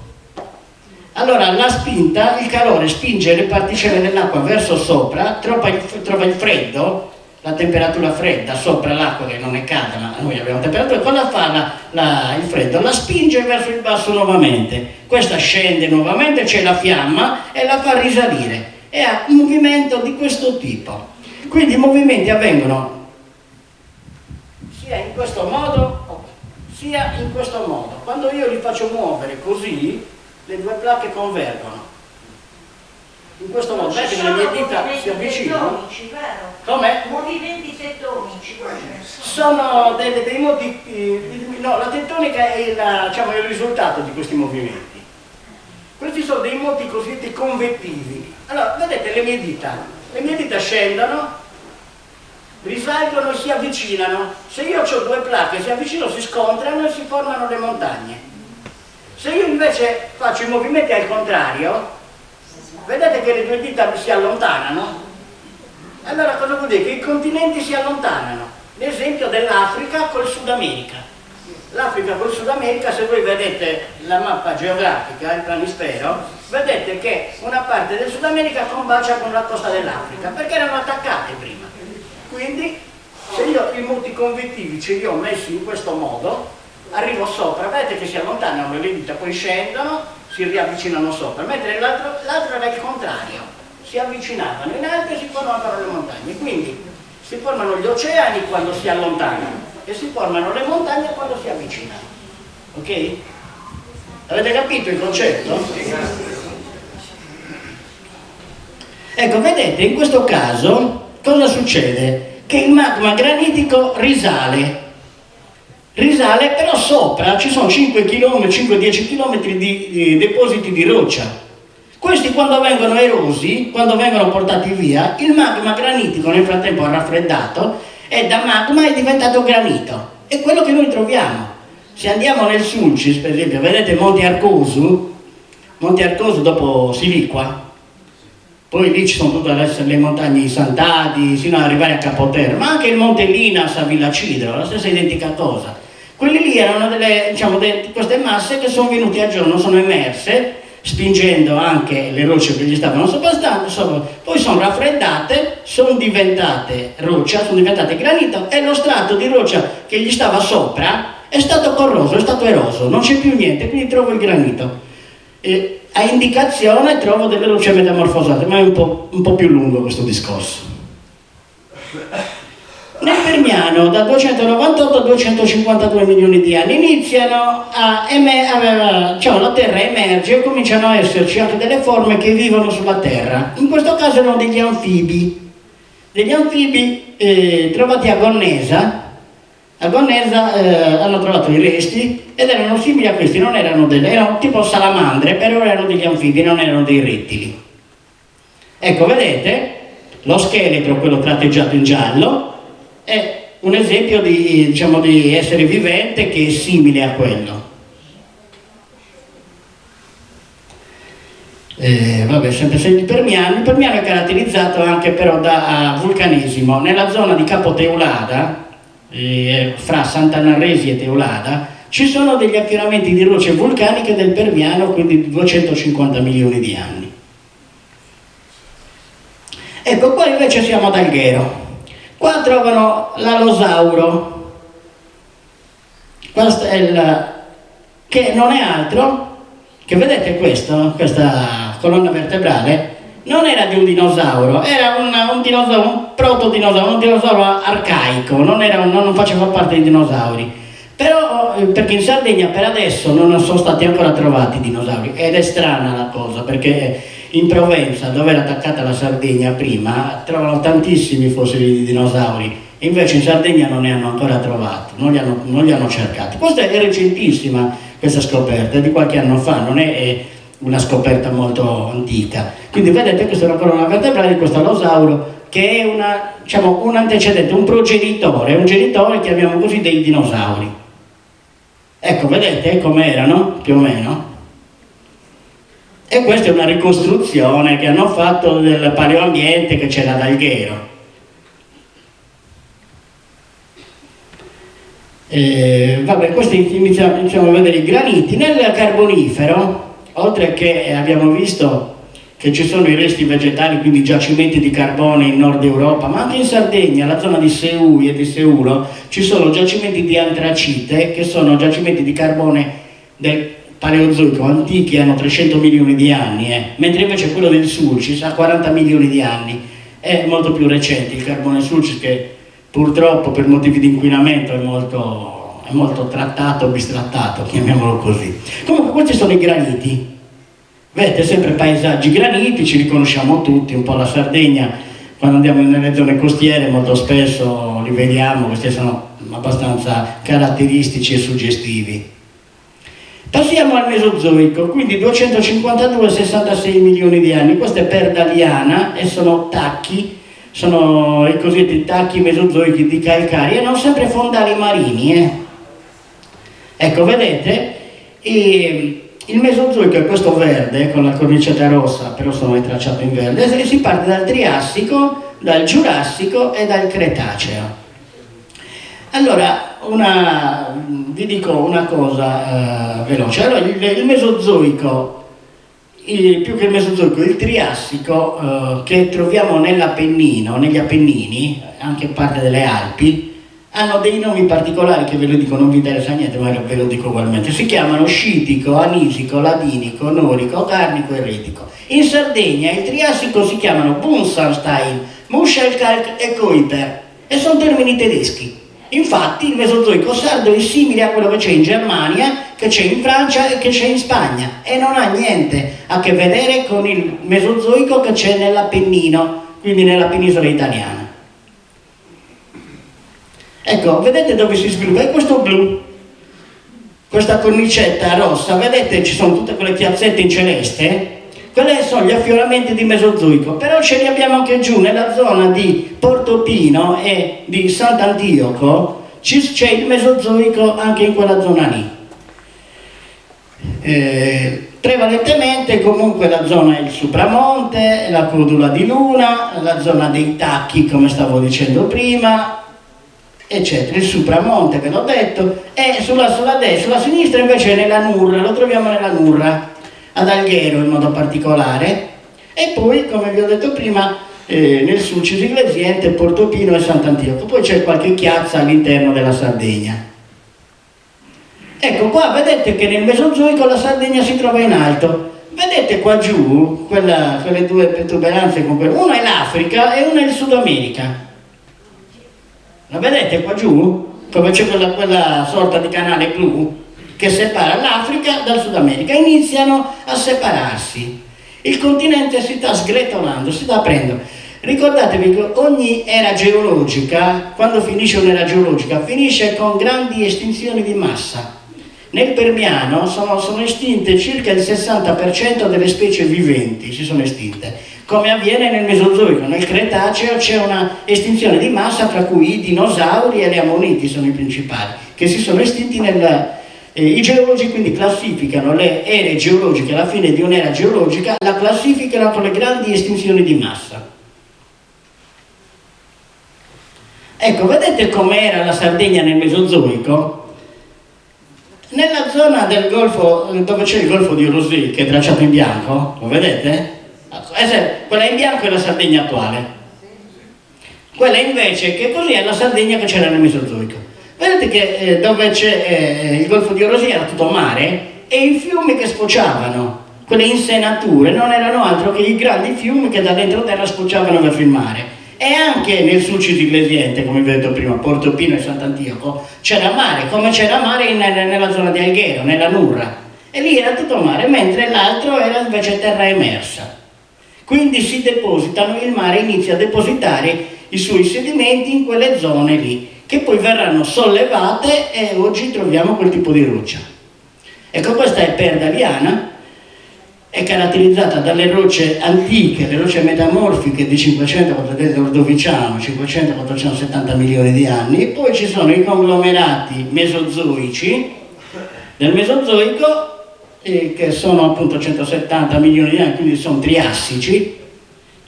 Allora la spinta, il calore spinge le particelle dell'acqua verso sopra, trova il freddo, la temperatura fredda sopra l'acqua che non è calda, ma noi abbiamo temperatura, cosa fa il freddo? La spinge verso il basso nuovamente, questa scende nuovamente, c'è la fiamma e la fa risalire e ha un movimento di questo tipo. Quindi i movimenti avvengono sia in questo modo sia in questo modo. Quando io li faccio muovere così, le due placche convergono. In questo modo, vedete che le mie dita si avvicinano. Come? Movimenti tettonici. Sono dei modi. No, la tettonica è il risultato di questi movimenti. Questi sono dei moti cosiddetti convettivi. Allora, vedete le mie dita scendono, risalgono e si avvicinano. Se io ho due placche, si avvicinano, si scontrano e si formano le montagne. Se io invece faccio i movimenti al contrario, vedete che le due dita si allontanano Allora cosa vuol dire? Che i continenti si allontanano. L'esempio dell'Africa col Sud America. L'Africa col Sud America, se voi vedete la mappa geografica, il planisfero, vedete che una parte del Sud America combacia con la costa dell'Africa, perché erano attaccate prima. Quindi, se io i moti convettivi ce li ho messi in questo modo, arrivo sopra, vedete che si allontanano le dita, poi scendono, si riavvicinano sopra, mentre l'altro era il contrario, si avvicinavano in alto e si formano però le montagne. Quindi si formano gli oceani quando si allontanano e si formano le montagne quando si avvicinano. Ok? Avete capito il concetto? Ecco, vedete, in questo caso cosa succede? Che il magma granitico risale, però sopra ci sono 5-10 km di depositi di roccia. Questi quando vengono erosi, quando vengono portati via, il magma granitico nel frattempo ha raffreddato e da magma è diventato granito. È quello che noi troviamo. Se andiamo nel Sulcis, per esempio, vedete Monte Arcosu dopo si liqua, poi lì ci sono tutte le montagne di Sant'Adi, sino ad arrivare a Capoterra, ma anche il Monte Linas a Villa Cidro, la stessa identica cosa. Quelli lì erano queste masse che sono venute a giorno, sono emerse, spingendo anche le rocce che gli stavano soprastando, poi sono raffreddate, sono diventate roccia, sono diventate granito e lo strato di roccia che gli stava sopra è stato corroso, è stato eroso, non c'è più niente, quindi trovo il granito. E a indicazione trovo delle rocce metamorfosate, ma è un po' più lungo questo discorso. Nel Permiano da 298 a 252 milioni di anni iniziano la Terra emerge e cominciano a esserci anche delle forme che vivono sulla Terra. In questo caso erano degli anfibi trovati a Gonnesa. A Gonnesa hanno trovato i resti ed erano simili a questi, erano tipo salamandre, però erano degli anfibi, non erano dei rettili. Ecco, vedete, lo scheletro, quello tratteggiato in giallo, è un esempio di essere vivente che è simile a quello. Sempre il Permiano è caratterizzato anche però da vulcanesimo. Nella zona di Capo Teulada, fra Sant'Annarresi e Teulada, ci sono degli affioramenti di rocce vulcaniche del Permiano, quindi di 250 milioni di anni. Ecco, qua invece siamo ad Alghero. Qua trovano l'alosauro, che non è altro che, vedete questa colonna vertebrale, non era di un dinosauro, era un dinosauro, un protodinosauro, un dinosauro arcaico, non faceva parte dei dinosauri. Però, perché in Sardegna per adesso non sono stati ancora trovati dinosauri, ed è strana la cosa, perché in Provenza, dove era attaccata la Sardegna prima, trovano tantissimi fossili di dinosauri, invece in Sardegna non ne hanno ancora trovati, non li hanno cercati. Questa è recentissima, questa scoperta, è di qualche anno fa, non è una scoperta molto antica. Quindi vedete, questa è una colonna vertebrale di questo allosauro, che è un antecedente, un progenitore, un genitore, chiamiamo così, dei dinosauri. Ecco, vedete come erano, più o meno? E questa è una ricostruzione che hanno fatto del paleoambiente che c'era ad Alghero. Questi iniziamo a vedere i graniti. Nel Carbonifero, oltre che abbiamo visto che ci sono i resti vegetali, quindi giacimenti di carbone in Nord Europa, ma anche in Sardegna, la zona di Seui e di Seulo, ci sono giacimenti di antracite, che sono giacimenti di carbone del Paleozoico antichi, hanno 300 milioni di anni, mentre invece quello del Sulcis ha 40 milioni di anni, è molto più recente il carbone Sulcis, che purtroppo per motivi di inquinamento è molto trattato, bistrattato, chiamiamolo così. Comunque questi sono i graniti, vedete, sempre paesaggi granitici, li conosciamo tutti, un po' la Sardegna, quando andiamo nelle zone costiere molto spesso li vediamo, questi sono abbastanza caratteristici e suggestivi. Passiamo al Mesozoico, quindi 252-66 milioni di anni, questo è Perdaliana e sono tacchi, sono i cosiddetti tacchi mesozoici di calcari e non sempre fondali marini. Ecco, vedete, il Mesozoico è questo verde con la cornicetta rossa, però sono ritracciato in verde, e si parte dal Triassico dal Giurassico e dal Cretaceo. Allora, vi dico una cosa veloce. Allora, il Mesozoico, più che il Mesozoico, il Triassico, che troviamo nell'Appennino, negli Appennini, anche parte delle Alpi, hanno dei nomi particolari che ve lo dico, non vi interessa niente, ma ve lo dico ugualmente. Si chiamano scitico, anisico, ladinico, norico, carnico e retico. In Sardegna il Triassico si chiamano Bunsenstein, Muschelkalk e Kuiper, e sono termini tedeschi. Infatti il Mesozoico sardo è simile a quello che c'è in Germania, che c'è in Francia e che c'è in Spagna, e non ha niente a che vedere con il Mesozoico che c'è nell'Appennino, quindi nella penisola italiana. Ecco, vedete dove si sviluppa? È questo blu, questa cornicetta rossa, vedete ci sono tutte quelle chiazzette in celeste? Quelle sono gli affioramenti di Mesozoico, però ce li abbiamo anche giù nella zona di Portopino e di Sant'Antioco, c'è il Mesozoico anche in quella zona lì. Prevalentemente comunque la zona è il Supramonte, la Codula di Luna, la zona dei Tacchi come stavo dicendo prima, eccetera. Il Supramonte ve l'ho detto, e sulla destra, sulla sinistra invece è nella Nurra, lo troviamo nella Nurra, ad Alghero in modo particolare, e poi come vi ho detto prima nel Sulcis Iglesiente, Portopino e Sant'Antioco. Poi c'è qualche chiazza all'interno della Sardegna. Ecco qua vedete che nel Mesozoico la Sardegna si trova in alto. Vedete qua giù quelle due protuberanze, una è l'Africa e una è il Sud America. La vedete qua giù? Come c'è quella sorta di canale blu che separa l'Africa dal Sud America. Iniziano a separarsi. Il continente si sta sgretolando, si sta aprendo. Ricordatevi che ogni era geologica, quando finisce un'era geologica, finisce con grandi estinzioni di massa. Nel Permiano sono estinte circa il 60% delle specie viventi, si sono estinte. Come avviene nel Mesozoico, nel Cretaceo c'è una estinzione di massa, tra cui i dinosauri e le ammoniti sono i principali, che si sono estinti i geologi quindi classificano le ere geologiche alla fine di un'era geologica, la classificano con le grandi estinzioni di massa. Ecco, vedete com'era la Sardegna nel Mesozoico? Nella zona del golfo, dove c'è il golfo di Orosei, che è tracciato in bianco, lo vedete? Quella in bianco è la Sardegna attuale. Quella invece, che così è la Sardegna che c'era nel Mesozoico. Vedete che dove c'è il golfo di Orosei era tutto mare, e i fiumi che sfociavano, quelle insenature, non erano altro che i grandi fiumi che dall'entroterra sfociavano verso il mare. E anche nel Sulcis Iglesiente, come vi ho detto prima, Portopino e Sant'Antioco, c'era mare, come c'era mare nella zona di Alghero, nella Nurra. E lì era tutto mare, mentre l'altro era invece terra emersa. Quindi il mare inizia a depositare i suoi sedimenti in quelle zone lì, che poi verranno sollevate e oggi troviamo quel tipo di roccia. Ecco, questa è Perdaliana, è caratterizzata dalle rocce antiche, le rocce metamorfiche di 500-470 milioni di anni, poi ci sono i conglomerati mesozoici del Mesozoico, che sono appunto 170 milioni di anni, quindi sono triassici,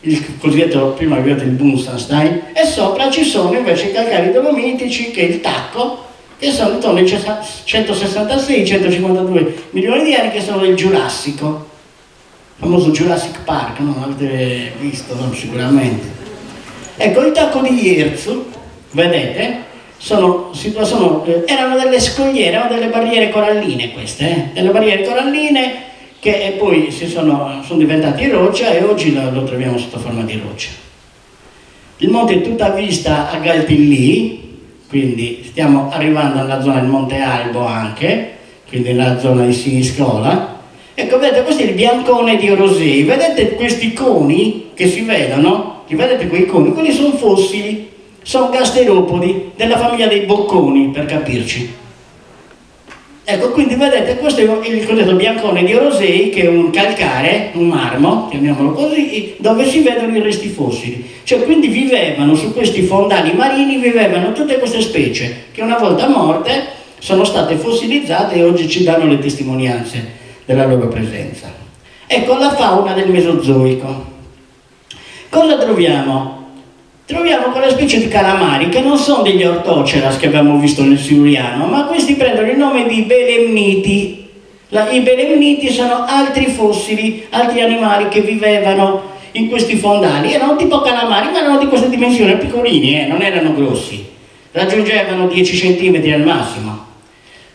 il cosiddetto, prima vi ho detto il Bunsenstein, e sopra ci sono invece i calcari dolomitici, che è il Tacco, che sono intorno ai 166-152 milioni di anni, che sono del Giurassico. Il famoso Jurassic Park, non l'avete visto, no? Sicuramente. Ecco, il Tacco di Jerzu, vedete, erano delle scogliere, erano delle barriere coralline queste, delle barriere coralline che poi sono diventati roccia, e oggi lo troviamo sotto forma di roccia. Il monte è tutta vista a Galtillì, quindi stiamo arrivando alla zona del Monte Albo anche, quindi nella zona di Siniscola. Ecco, vedete, questo è il biancone di Orosei. Vedete questi coni che si vedono? Vedete quei coni? Quelli sono fossili, sono gasteropodi della famiglia dei bocconi, per capirci. Ecco, quindi vedete, questo è il cosiddetto biancone di Orosei, che è un calcare, un marmo, chiamiamolo così, dove si vedono i resti fossili. Cioè, quindi vivevano su questi fondali marini, vivevano tutte queste specie che una volta morte sono state fossilizzate e oggi ci danno le testimonianze della loro presenza. Ecco la fauna del Mesozoico. Cosa troviamo troviamo quella specie di calamari che non sono degli ortoceras che abbiamo visto nel Siluriano, ma questi prendono il nome di belemniti. I belemniti sono altri fossili, altri animali che vivevano in questi fondali. Erano tipo calamari, ma erano di queste dimensioni, piccolini, non erano grossi, raggiungevano 10 cm al massimo.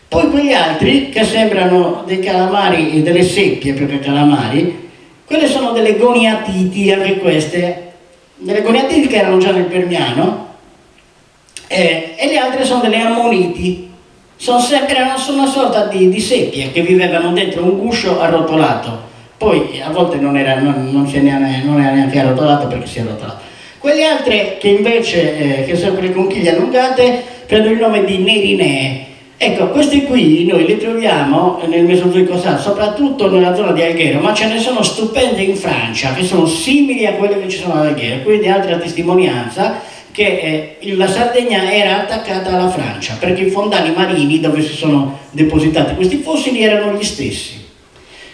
Poi quegli altri, che sembrano dei calamari, delle seppie più che calamari, quelle sono delle goniatiti, anche queste, delle goniatiti che erano già nel Permiano, e le altre sono delle ammoniti. Erano una sorta di seppie che vivevano dentro un guscio arrotolato. Poi a volte non era neanche arrotolato perché si è arrotolato. Quelle altre che invece, che sono quelle conchiglie allungate, prendono il nome di nerinee. Ecco, queste qui noi le troviamo nel Mesozoico sardo, soprattutto nella zona di Alghero, ma ce ne sono stupende in Francia, che sono simili a quelle che ci sono ad Alghero, quindi altra testimonianza che la Sardegna era attaccata alla Francia, perché i fondali marini dove si sono depositati questi fossili erano gli stessi.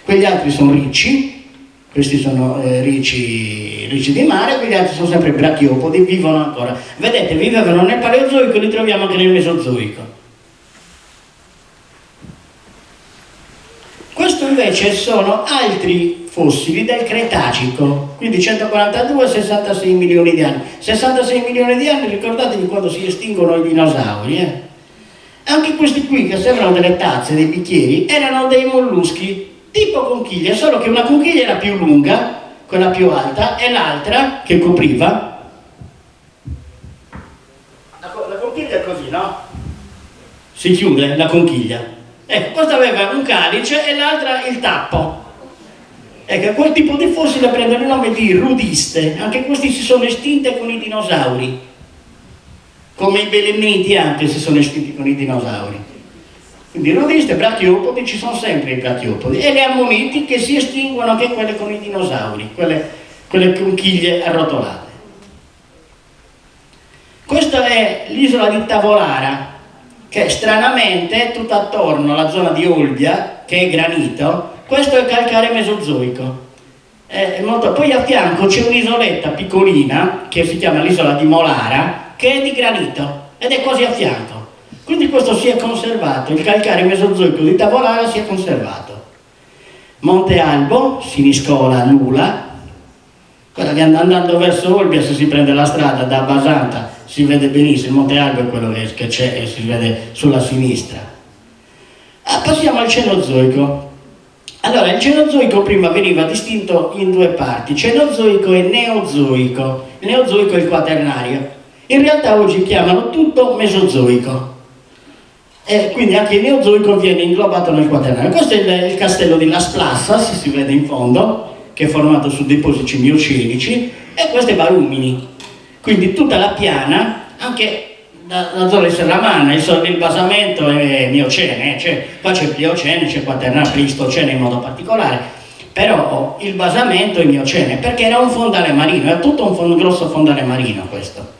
Quegli altri sono ricci, questi sono ricci di mare, quegli altri sono sempre brachiopodi, vivono ancora. Vedete, vivevano nel Paleozoico e li troviamo anche nel Mesozoico. Questo invece sono altri fossili del Cretacico, quindi 142-66 milioni di anni. 66 milioni di anni, ricordatevi quando si estinguono i dinosauri. Anche questi qui, che sembrano delle tazze, dei bicchieri, erano dei molluschi tipo conchiglia, solo che una conchiglia era più lunga, quella più alta, e l'altra che copriva. La conchiglia è così, no? Si chiude la conchiglia. Ecco, questa aveva un calice e l'altra il tappo. Ecco, quel tipo di fossile prendono il nome di rudiste. Anche questi si sono estinte con i dinosauri, come i belemniti anche si sono estinti con i dinosauri. Quindi rudiste, brachiopodi, ci sono sempre i brachiopodi, e le ammoniti che si estinguono anche quelle con i dinosauri, quelle conchiglie arrotolate. Questa è l'isola di Tavolara, che stranamente è tutta attorno alla zona di Olbia, che è granito. Questo è calcare mesozoico. Poi a fianco c'è un'isoletta piccolina che si chiama l'isola di Molara, che è di granito ed è quasi a fianco. Quindi questo si è conservato, il calcare mesozoico di Tavolara si è conservato. Monte Albo, Siniscola, Lula, quella che andando verso Olbia, se si prende la strada da Basanta si vede benissimo, il Monte Albo è quello che c'è e si vede sulla sinistra. Passiamo al Cenozoico. Allora, il Cenozoico prima veniva distinto in due parti, Cenozoico e Neozoico. Il Neozoico è il quaternario. In realtà oggi chiamano tutto Mesozoico. Quindi anche il Neozoico viene inglobato nel quaternario. Questo è il castello di Las Plasas, si vede in fondo, che è formato su depositi miocenici, e queste barumini. Quindi tutta la piana, anche la zona di Serramana, il basamento è miocene, qua c'è pliocene, c'è quaternario, pleistocene in modo particolare, però il basamento è miocene, perché era un fondale marino, è tutto un grosso fondale marino questo.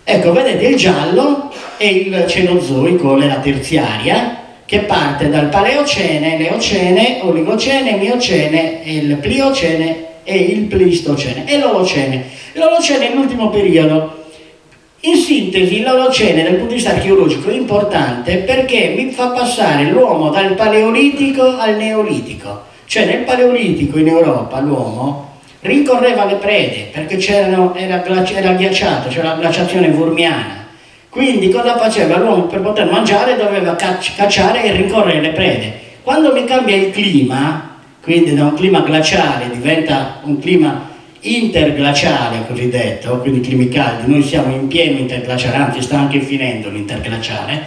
Ecco, vedete, il giallo è il Cenozoico, l'era terziaria, che parte dal Paleocene, l'Eocene, Oligocene, Miocene, il Pliocene e il Pleistocene e l'Olocene. L'Olocene è l'ultimo periodo. In sintesi, l'Olocene dal punto di vista archeologico è importante perché mi fa passare l'uomo dal Paleolitico al Neolitico. Cioè nel Paleolitico in Europa l'uomo rincorreva le prede perché era ghiacciato, c'era la glaciazione Vormiana. Quindi cosa faceva? L'uomo per poter mangiare doveva cacciare e rincorrere le prede. Quando mi cambia il clima, quindi da un clima glaciale diventa un clima interglaciale cosiddetto, quindi climi caldi, noi siamo in pieno interglaciale, anzi sta anche finendo l'interglaciale,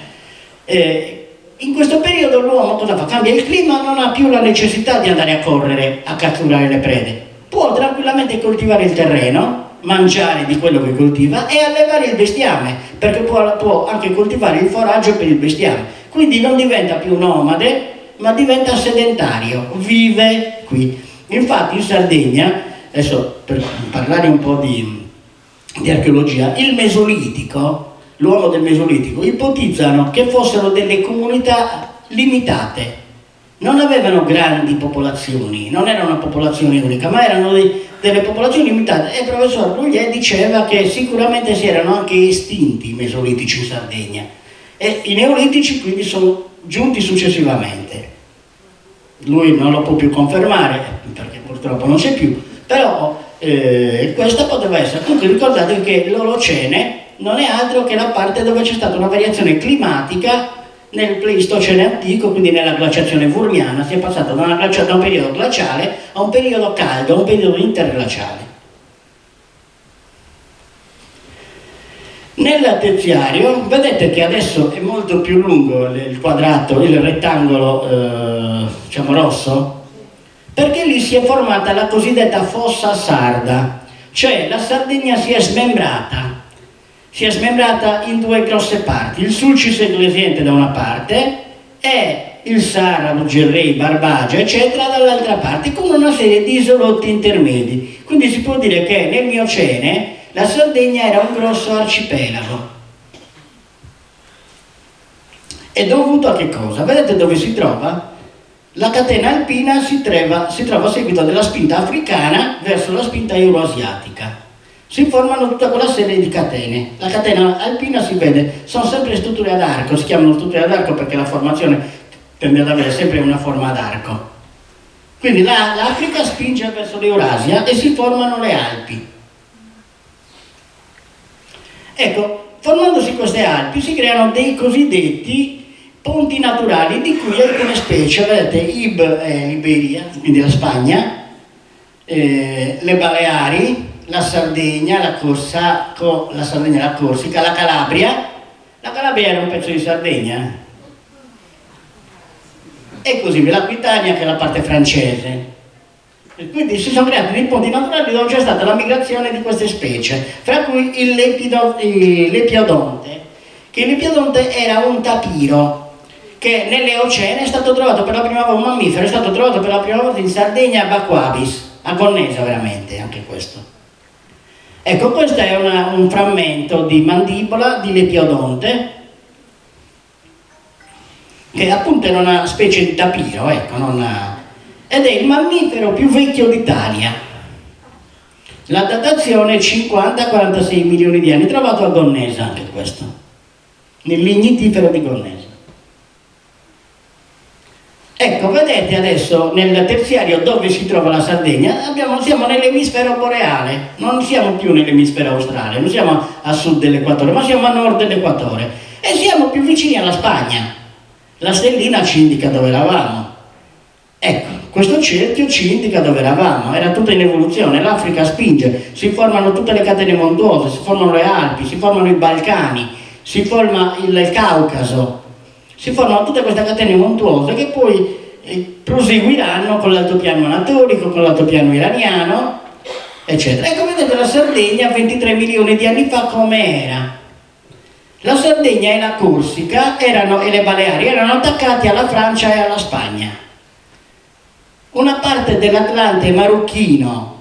in questo periodo l'uomo cosa fa? Cambia il clima, non ha più la necessità di andare a correre a catturare le prede, può tranquillamente coltivare il terreno, mangiare di quello che coltiva e allevare il bestiame, perché può anche coltivare il foraggio per il bestiame, quindi non diventa più nomade ma diventa sedentario, vive qui. Infatti in Sardegna, adesso per parlare un po' di archeologia, il Mesolitico, l'uomo del Mesolitico, ipotizzano che fossero delle comunità limitate, non avevano grandi popolazioni, non era una popolazione unica, ma erano delle popolazioni limitate. E il professor Roulier diceva che sicuramente si erano anche estinti i mesolitici in Sardegna e i neolitici quindi sono giunti successivamente. Lui non lo può più confermare perché purtroppo non c'è più, però questa poteva essere. Comunque ricordate che l'Olocene non è altro che la parte dove c'è stata una variazione climatica nel Pleistocene antico, quindi nella glaciazione Vurmiana. Si è passato da un periodo glaciale a un periodo caldo, a un periodo interglaciale. Nel terziario vedete che adesso è molto più lungo il quadrato, il rettangolo diciamo rosso, perché lì si è formata la cosiddetta fossa sarda, cioè la Sardegna si è smembrata in due grosse parti, il Sulcis Eglesiente da una parte e il Sara, Buggerrei, Barbagia, eccetera, dall'altra parte, con una serie di isolotti intermedi. Quindi si può dire che nel Miocene la Sardegna era un grosso arcipelago. È dovuto a che cosa? Vedete dove si trova? La catena alpina si trova a seguito della spinta africana verso la spinta euroasiatica. Si formano tutta quella serie di catene. La catena alpina si vede, sono sempre strutture ad arco, si chiamano strutture ad arco perché la formazione tende ad avere sempre una forma ad arco. Quindi l'Africa spinge verso l'Eurasia e si formano le Alpi. Ecco, formandosi queste Alpi si creano dei cosiddetti ponti naturali, di cui alcune specie, vedete, l'Iberia, quindi la Spagna, le Baleari, la Sardegna, la Corsica, la Calabria. La Calabria era un pezzo di Sardegna. E così via, l'Aquitania, che è la parte francese. Quindi si sono creati dei ponti naturali dove c'è stata la migrazione di queste specie, fra cui l'Epiodonte, che l'Epiodonte era un tapiro che nell'Eocene è stato trovato per la prima volta, un mammifero, è stato trovato per la prima volta in Sardegna a Baquabis, a Gonnesa veramente, anche questo. Ecco, questo è un frammento di mandibola di Lepiodonte, che appunto è una specie di tapiro, ecco, ed è il mammifero più vecchio d'Italia. La datazione è 50-46 milioni di anni, trovato a Gonnesa anche questo, nel lignitifero di Gonnesa. Ecco, vedete adesso nel terziario dove si trova la Sardegna, siamo nell'emisfero boreale, non siamo più nell'emisfero australe, non siamo a sud dell'equatore, ma siamo a nord dell'equatore e siamo più vicini alla Spagna. La stellina ci indica dove eravamo. Ecco, questo cerchio ci indica dove eravamo, era tutto in evoluzione, l'Africa spinge, si formano tutte le catene montuose, si formano le Alpi, si formano i Balcani, si forma il Caucaso, si formano tutte queste catene montuose che poi proseguiranno con l'altopiano anatolico, con l'altopiano iraniano, eccetera. Ecco, vedete la Sardegna 23 milioni di anni fa come era. La Sardegna e la Corsica e le Baleari erano attaccati alla Francia e alla Spagna. Una parte dell'Atlante marocchino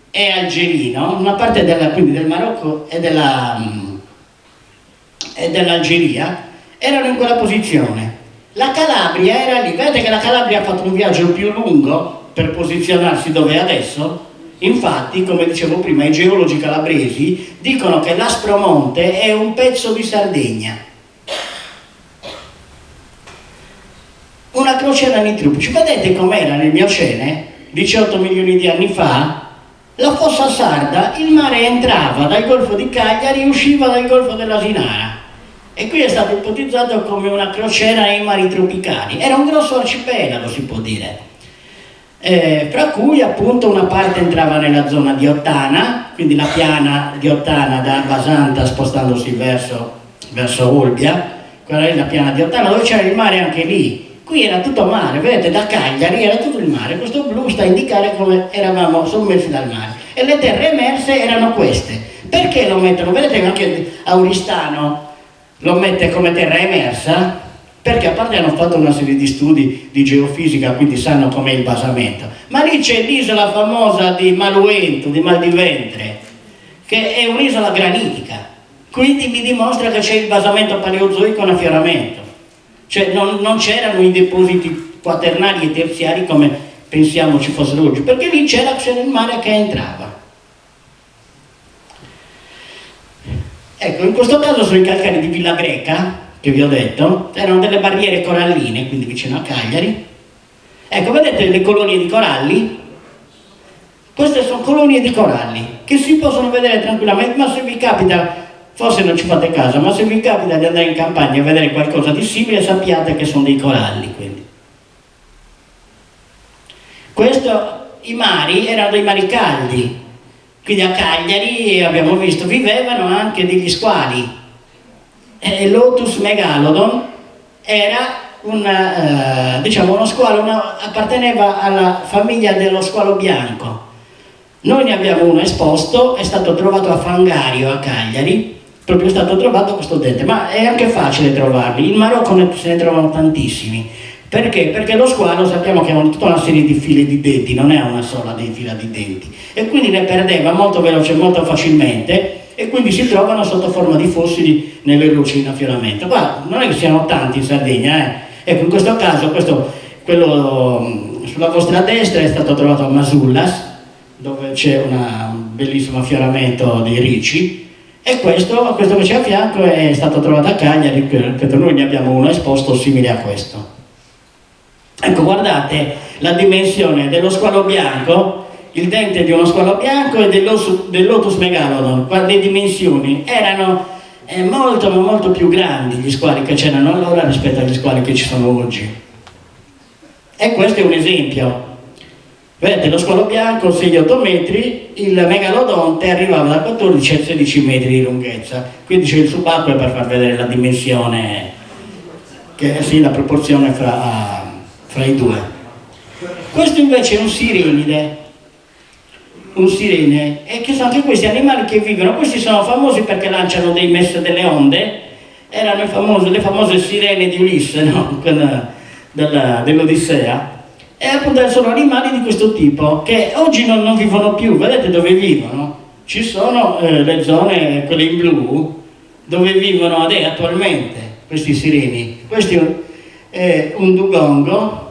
e algerino, una parte quindi del Marocco e dell'Algeria erano in quella posizione. La Calabria era lì, vedete che la Calabria ha fatto un viaggio più lungo per posizionarsi dove è adesso. Infatti, come dicevo prima, i geologi calabresi dicono che l'Aspromonte è un pezzo di Sardegna. Una crociera nitropici. Vedete com'era nel Miocene, 18 milioni di anni fa? La fossa sarda, il mare entrava dal Golfo di Cagliari e usciva dal Golfo dell'Asinara. E qui è stato ipotizzato come una crociera nei mari tropicali. Era un grosso arcipelago, si può dire. Fra cui appunto una parte entrava nella zona di Ottana, quindi la piana di Ottana da Basanta spostandosi verso Olbia, quella è la piana di Ottana dove c'era il mare anche lì. Qui era tutto mare, vedete, da Cagliari era tutto il mare. Questo blu sta a indicare come eravamo sommersi dal mare. E le terre emerse erano queste. Perché lo mettono? Vedete che anche Auristano lo mette come terra emersa? Perché a parte hanno fatto una serie di studi di geofisica, quindi sanno com'è il basamento. Ma lì c'è l'isola famosa di Maluento, di Mal di Ventre, che è un'isola granitica. Quindi mi dimostra che c'è il basamento paleozoico in affioramento. Cioè non c'erano i depositi quaternari e terziari come pensiamo ci fossero oggi, perché lì c'era il mare che entrava. Ecco, in questo caso sono i calcari di Villa Greca, che vi ho detto, erano delle barriere coralline, quindi vicino a Cagliari. Ecco, vedete le colonie di coralli? Queste sono colonie di coralli che si possono vedere tranquillamente, ma se vi capita, forse non ci fate caso, ma se vi capita di andare in campagna e vedere qualcosa di simile, sappiate che sono dei coralli quelli. I mari erano dei mari caldi, quindi a Cagliari abbiamo visto vivevano anche degli squali. Lotus megalodon era uno squalo, apparteneva alla famiglia dello squalo bianco. Noi ne abbiamo uno esposto, è stato trovato a Fangario a Cagliari, proprio è stato trovato questo dente, ma è anche facile trovarli. In Marocco se ne trovano tantissimi. Perché? Perché lo squalo sappiamo che ha tutta una serie di file di denti, non è una sola fila di denti, e quindi ne perdeva molto veloce, molto facilmente, e quindi si trovano sotto forma di fossili nelle rocce in affioramento. Qua non è che siano tanti in Sardegna, Ecco, in questo caso, quello sulla vostra destra è stato trovato a Masullas, dove c'è un bellissimo affioramento di ricci, e questo che c'è a fianco è stato trovato a Cagliari, perché noi ne abbiamo uno esposto simile a questo. Ecco, guardate la dimensione dello squalo bianco, il dente di uno squalo bianco e del Lotus megalodon. Le dimensioni erano molto ma molto più grandi gli squali che c'erano allora rispetto agli squali che ci sono oggi. E questo è un esempio. Vedete, lo squalo bianco 6-8 metri, il megalodonte arrivava da 14 a 16 metri di lunghezza, quindi c'è il subacqueo per far vedere la dimensione, la proporzione fra i due. Questo invece è un sirenide, e che sono anche questi animali che vivono. Questi sono famosi perché lanciano delle onde, erano le famose sirene di Ulisse, no? Dell'Odissea. E appunto sono animali di questo tipo che oggi non vivono più. Vedete dove vivono? Ci sono le zone, quelle in blu, dove vivono attualmente questi sireni. Questo è un dugongo.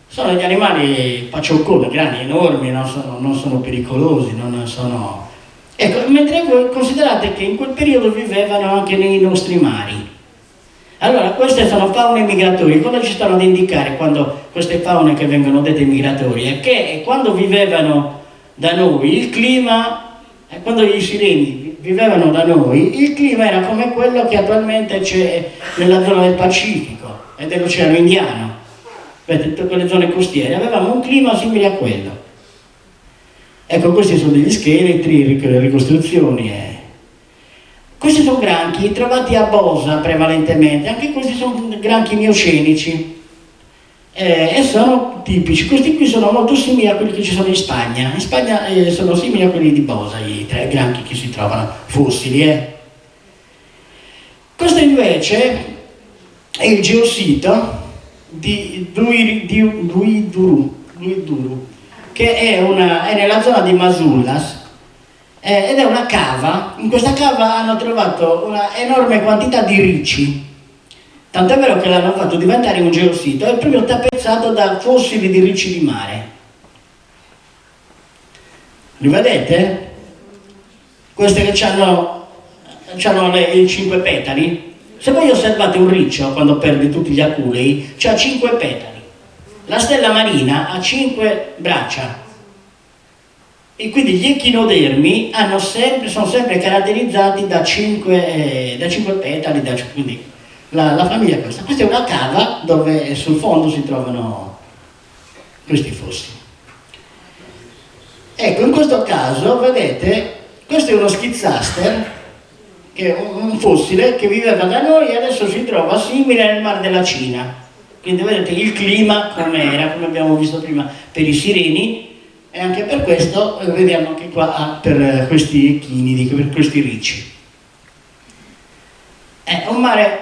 Sono degli animali paciocconi, grandi, enormi, non sono pericolosi, non sono... Ecco, mentre voi considerate che in quel periodo vivevano anche nei nostri mari. Allora, queste sono faune migratorie. Cosa ci stanno ad indicare quando queste faune che vengono dette migratorie? Che quando vivevano da noi, il clima, quando gli sireni vivevano da noi, il clima era come quello che attualmente c'è nella zona del Pacifico e dell'Oceano Indiano. Vedete, tutte quelle zone costiere, avevamo un clima simile a quello. Ecco, questi sono degli scheletri, ricostruzioni. Questi sono granchi trovati a Bosa prevalentemente, anche questi sono granchi miocenici e sono tipici. Questi qui sono molto simili a quelli che ci sono in Spagna. In Spagna sono simili a quelli di Bosa, i tre granchi che si trovano, fossili. Questo invece è il geosito di Duiduru, che è nella zona di Masullas, ed è una cava. In questa cava hanno trovato una enorme quantità di ricci, tant'è vero che l'hanno fatto diventare un geosito. È proprio tappezzato da fossili di ricci di mare. Li vedete? Queste che hanno i 5 petali. Se voi osservate un riccio quando perde tutti gli aculei, ha 5 petali. La stella marina ha 5 braccia. E quindi gli echinodermi sono sempre caratterizzati da 5 petali, quindi la famiglia è questa. Questa è una cava dove sul fondo si trovano questi fossili. Ecco, in questo caso, vedete, questo è uno schizaster, che è un fossile che viveva da noi e adesso si trova simile nel Mar della Cina. Quindi vedete il clima com'era, come abbiamo visto prima per i sireni. E anche per questo vediamo anche qua per questi echinidi, per questi ricci. Un mare,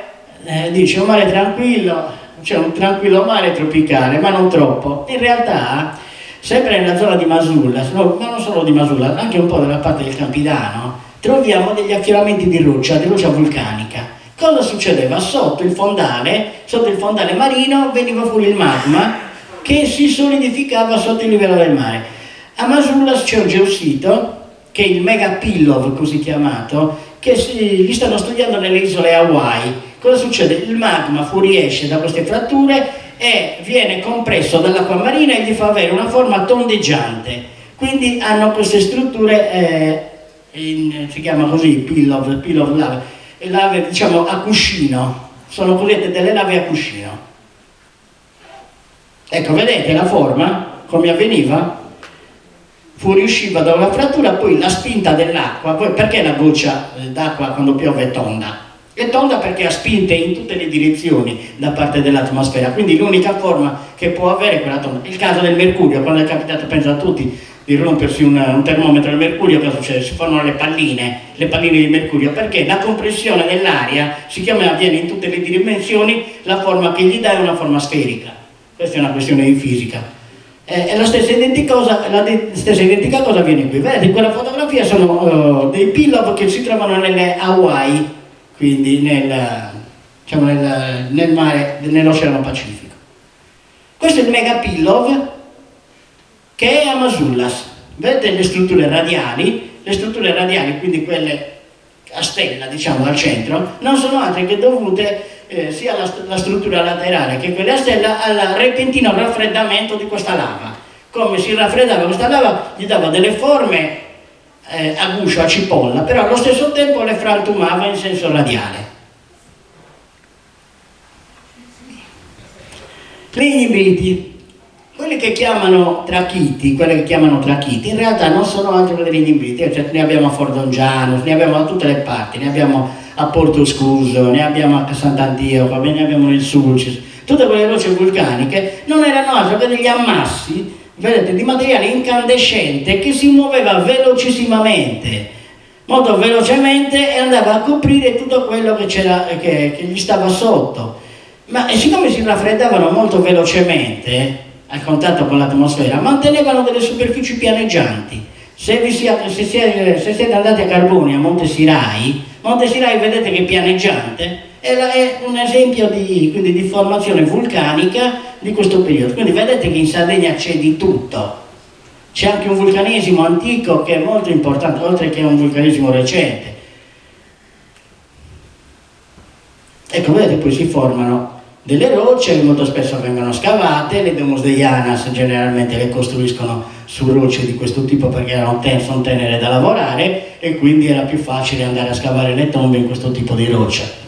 dice, un mare tranquillo, cioè un tranquillo mare tropicale, ma non troppo. In realtà, sempre nella zona di Masullas, ma non solo di Masullas, anche un po' dalla parte del Campidano, troviamo degli affioramenti di roccia vulcanica, Cosa succedeva? Sotto il fondale marino veniva fuori il magma che si solidificava sotto il livello del mare. A Masullas c'è un geossito, che è il Megapillov così chiamato, che li stanno studiando nelle isole Hawaii. Cosa succede? Il magma fuoriesce da queste fratture e viene compresso dall'acqua marina e gli fa avere una forma tondeggiante. Quindi hanno queste strutture, si chiama così, pillow lave, diciamo a cuscino, sono cosiddette delle lave a cuscino. Ecco, vedete la forma, come avveniva? Fuoriusciva da una frattura, poi la spinta dell'acqua, poi perché la goccia d'acqua quando piove è tonda? È tonda perché ha spinte in tutte le direzioni da parte dell'atmosfera, quindi l'unica forma che può avere è quella tonda. Il caso del mercurio, quando è capitato, penso a tutti, di rompersi un termometro al mercurio, cosa succede? Si formano le palline di mercurio, perché la compressione dell'aria, avviene in tutte le dimensioni, la forma che gli dà è una forma sferica. Questa è una questione di fisica. E la stessa identica cosa avviene qui. Vedete, in quella fotografia sono dei pillow che si trovano nelle Hawaii, quindi nel mare, nell'Oceano Pacifico. Questo è il Megapillov che è a Masullas. Vedete le strutture radiali, quindi quelle a stella, diciamo, al centro, non sono altre che dovute sia alla struttura laterale che quella a stella al repentino raffreddamento di questa lava. Come si raffreddava questa lava, gli dava delle forme a guscio, a cipolla, però allo stesso tempo le frantumava in senso radiale. Gli ignimbriti, quelli che chiamano trachiti, in realtà non sono altro che degli ignimbriti, cioè, ne abbiamo a Fordongiano, ne abbiamo da tutte le parti, ne abbiamo a Porto Scuso, ne abbiamo a Sant'Antioco, ne abbiamo nel Sulcis. Tutte quelle rocce vulcaniche non erano altro che degli ammassi, vedete, di materiale incandescente che si muoveva molto velocemente e andava a coprire tutto quello che c'era, che gli stava sotto. Ma siccome si raffreddavano molto velocemente al contatto con l'atmosfera, mantenevano delle superfici pianeggianti. Se siete andati a Carboni, a Monte Sirai, vedete che è pianeggiante, è un esempio di formazione vulcanica di questo periodo. Quindi vedete che in Sardegna c'è di tutto. C'è anche un vulcanesimo antico che è molto importante, oltre che un vulcanesimo recente. Ecco, vedete, poi si formano delle rocce che molto spesso vengono scavate. Le Domus Deianas generalmente le costruiscono su rocce di questo tipo perché sono tenere da lavorare e quindi era più facile andare a scavare le tombe in questo tipo di roccia.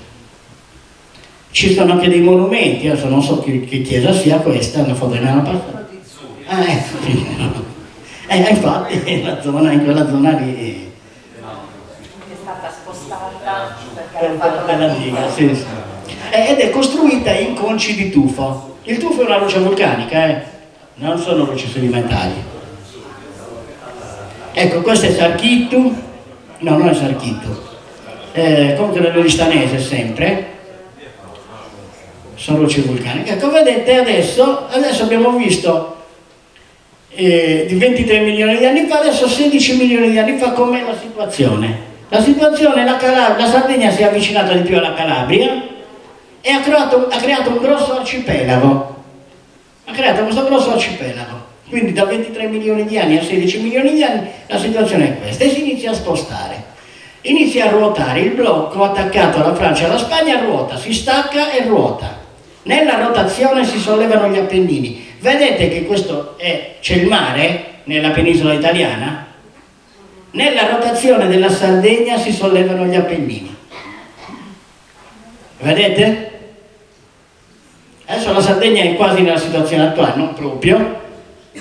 Ci sono anche dei monumenti, adesso non so che chiesa sia questa, una foto nella passata. Infatti in quella zona lì È stata spostata perché hanno fatto per la diga, sì. Ed è costruita in conci di tufo. Il tufo è una roccia vulcanica, non sono rocce sedimentari. Ecco, questo è Sarchitu, no, non è Sarchitu, comunque nell'Oristanese sempre, sono rocce vulcaniche. Ecco, vedete, adesso abbiamo visto di 23 milioni di anni fa, adesso 16 milioni di anni fa, com'è la situazione? La Sardegna si è avvicinata di più alla Calabria e ha creato un grosso arcipelago. Ha creato questo grosso arcipelago. Quindi da 23 milioni di anni a 16 milioni di anni la situazione è questa e si inizia a spostare. Inizia a ruotare, il blocco attaccato alla Francia e alla Spagna ruota, si stacca e ruota. Nella rotazione si sollevano gli Appennini. Vedete che c'è il mare nella penisola italiana? Nella rotazione della Sardegna si sollevano gli Appennini. Vedete? Adesso la Sardegna è quasi nella situazione attuale, non proprio,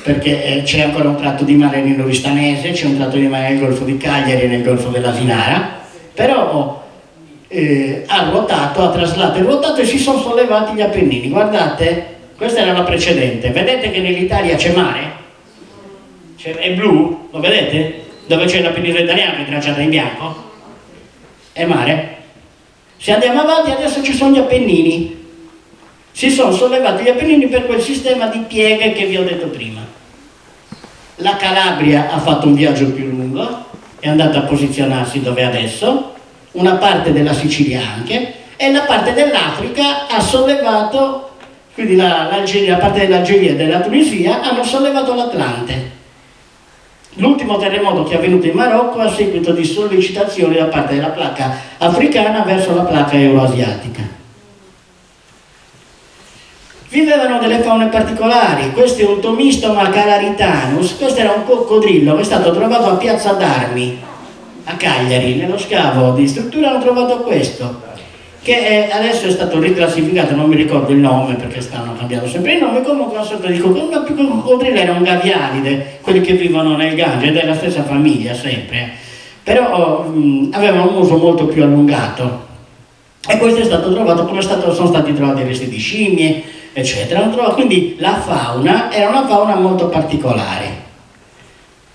perché c'è ancora un tratto di mare nell'Oristanese, c'è un tratto di mare nel Golfo di Cagliari e nel Golfo dell'Asinara, però ha traslato e ruotato e si sono sollevati gli Appennini. Guardate, questa era la precedente. Vedete che nell'Italia c'è mare? È blu, lo vedete? Dove c'è la penisola italiana che è tracciata in bianco? È mare. Se andiamo avanti, adesso ci sono gli Appennini. Si sono sollevati gli Appennini per quel sistema di pieghe che vi ho detto prima. La Calabria ha fatto un viaggio più lungo, è andata a posizionarsi dove è adesso, una parte della Sicilia anche, e la parte dell'Africa ha sollevato, quindi la parte dell'Algeria e della Tunisia hanno sollevato l'Atlante. L'ultimo terremoto che è avvenuto in Marocco a seguito di sollecitazioni da parte della placca africana verso la placca euroasiatica. Vivevano delle faune particolari. Questo è un Tomistoma calaritanus, questo era un coccodrillo che è stato trovato a Piazza d'Armi a Cagliari. Nello scavo di struttura hanno trovato questo, che adesso è stato riclassificato, non mi ricordo il nome perché stanno cambiando sempre il nome, comunque una sorta di coccodrillo, più che un coccodrillo era un gavialide, quelli che vivono nel Gange, ed è la stessa famiglia sempre, però aveva un uso molto più allungato. E questo è stato trovato, come sono stati trovati resti di scimmie, eccetera. Quindi la fauna era una fauna molto particolare.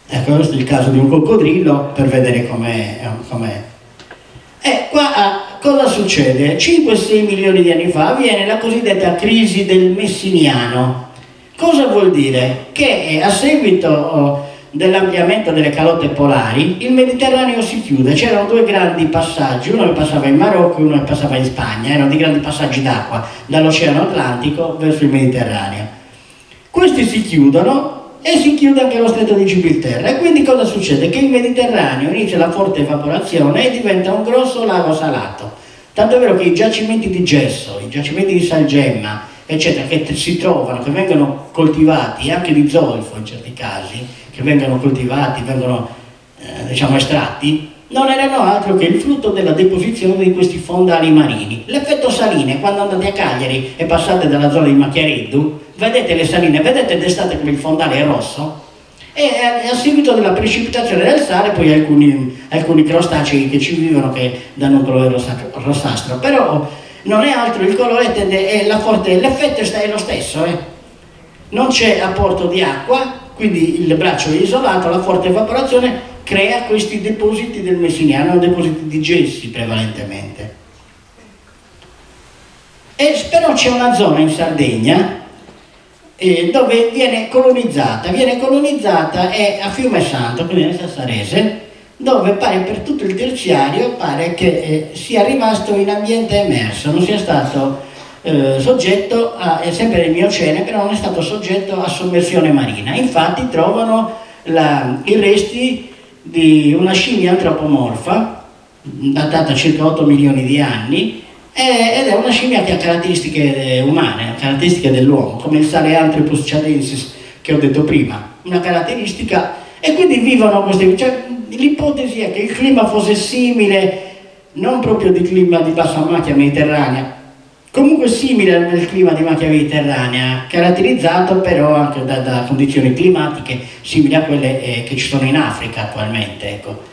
Ecco, questo è il caso di un coccodrillo per vedere com'è. E qua cosa succede? 5-6 milioni di anni fa avviene la cosiddetta crisi del Messiniano. Cosa vuol dire? Che a seguito dell'ampliamento delle calotte polari il Mediterraneo si chiude. C'erano due grandi passaggi, uno che passava in Marocco e uno che passava in Spagna, erano dei grandi passaggi d'acqua dall'Oceano Atlantico verso il Mediterraneo. Questi si chiudono e si chiude anche lo stretto di Gibilterra, e quindi cosa succede? Che il Mediterraneo inizia la forte evaporazione e diventa un grosso lago salato, tanto è vero che i giacimenti di gesso, i giacimenti di salgemma, eccetera, che si trovano, che vengono coltivati, anche di zolfo in certi casi, che vengono coltivati, vengono estratti, non erano altro che il frutto della deposizione di questi fondali marini. L'effetto saline, quando andate a Cagliari e passate dalla zona di Macchiareddu, vedete le saline, vedete d'estate come il fondale è rosso, e a seguito della precipitazione del sale poi alcuni crostacei che ci vivono che danno un colore rossastro, però non è altro, il colore l'effetto è lo stesso, non c'è apporto di acqua, quindi il braccio è isolato, la forte evaporazione crea questi depositi del Messiniano, depositi di gessi prevalentemente. Però c'è una zona in Sardegna dove viene colonizzata è a Fiume Santo, quindi nel Sassarese, dove pare per tutto il terziario pare che sia rimasto in ambiente emerso, non sia stato soggetto è sempre nel Miocene, però non è stato soggetto a sommersione marina. Infatti trovano i resti di una scimmia antropomorfa datata circa 8 milioni di anni, ed è una scimmia che ha caratteristiche umane, caratteristiche dell'uomo, come il Sareanthropus chadensis che ho detto prima, una caratteristica, e quindi vivono queste, l'ipotesi è che il clima fosse simile, non proprio di clima di bassa macchia mediterranea, comunque simile al clima di macchia mediterranea, caratterizzato però anche da condizioni climatiche simili a quelle che ci sono in Africa attualmente, ecco.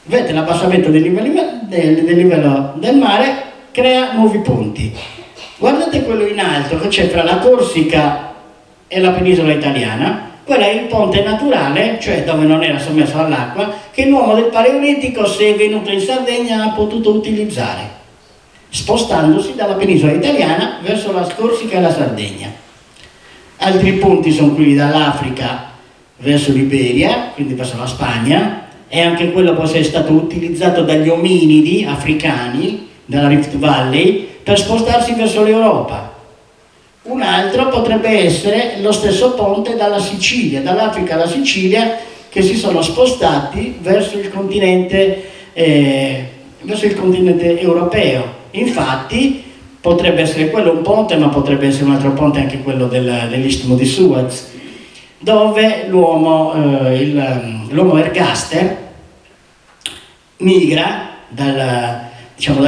Vedete, l'abbassamento del livello del mare crea nuovi ponti. Guardate quello in alto che c'è tra la Corsica e la penisola italiana. Quello è il ponte naturale, cioè dove non era sommerso dall'acqua, che l'uomo del Paleolitico, se è venuto in Sardegna, ha potuto utilizzare, spostandosi dalla penisola italiana verso la Corsica e la Sardegna. Altri ponti sono quelli dall'Africa verso l'Iberia, quindi verso la Spagna, e anche quello può essere stato utilizzato dagli ominidi africani, dalla Rift Valley, per spostarsi verso l'Europa. Un altro potrebbe essere lo stesso ponte dalla Sicilia, dall'Africa alla Sicilia, che si sono spostati verso il continente europeo. Infatti potrebbe essere quello un ponte, ma potrebbe essere un altro ponte anche quello dell'Istmo di Suez, dove l'uomo ergaster migra dal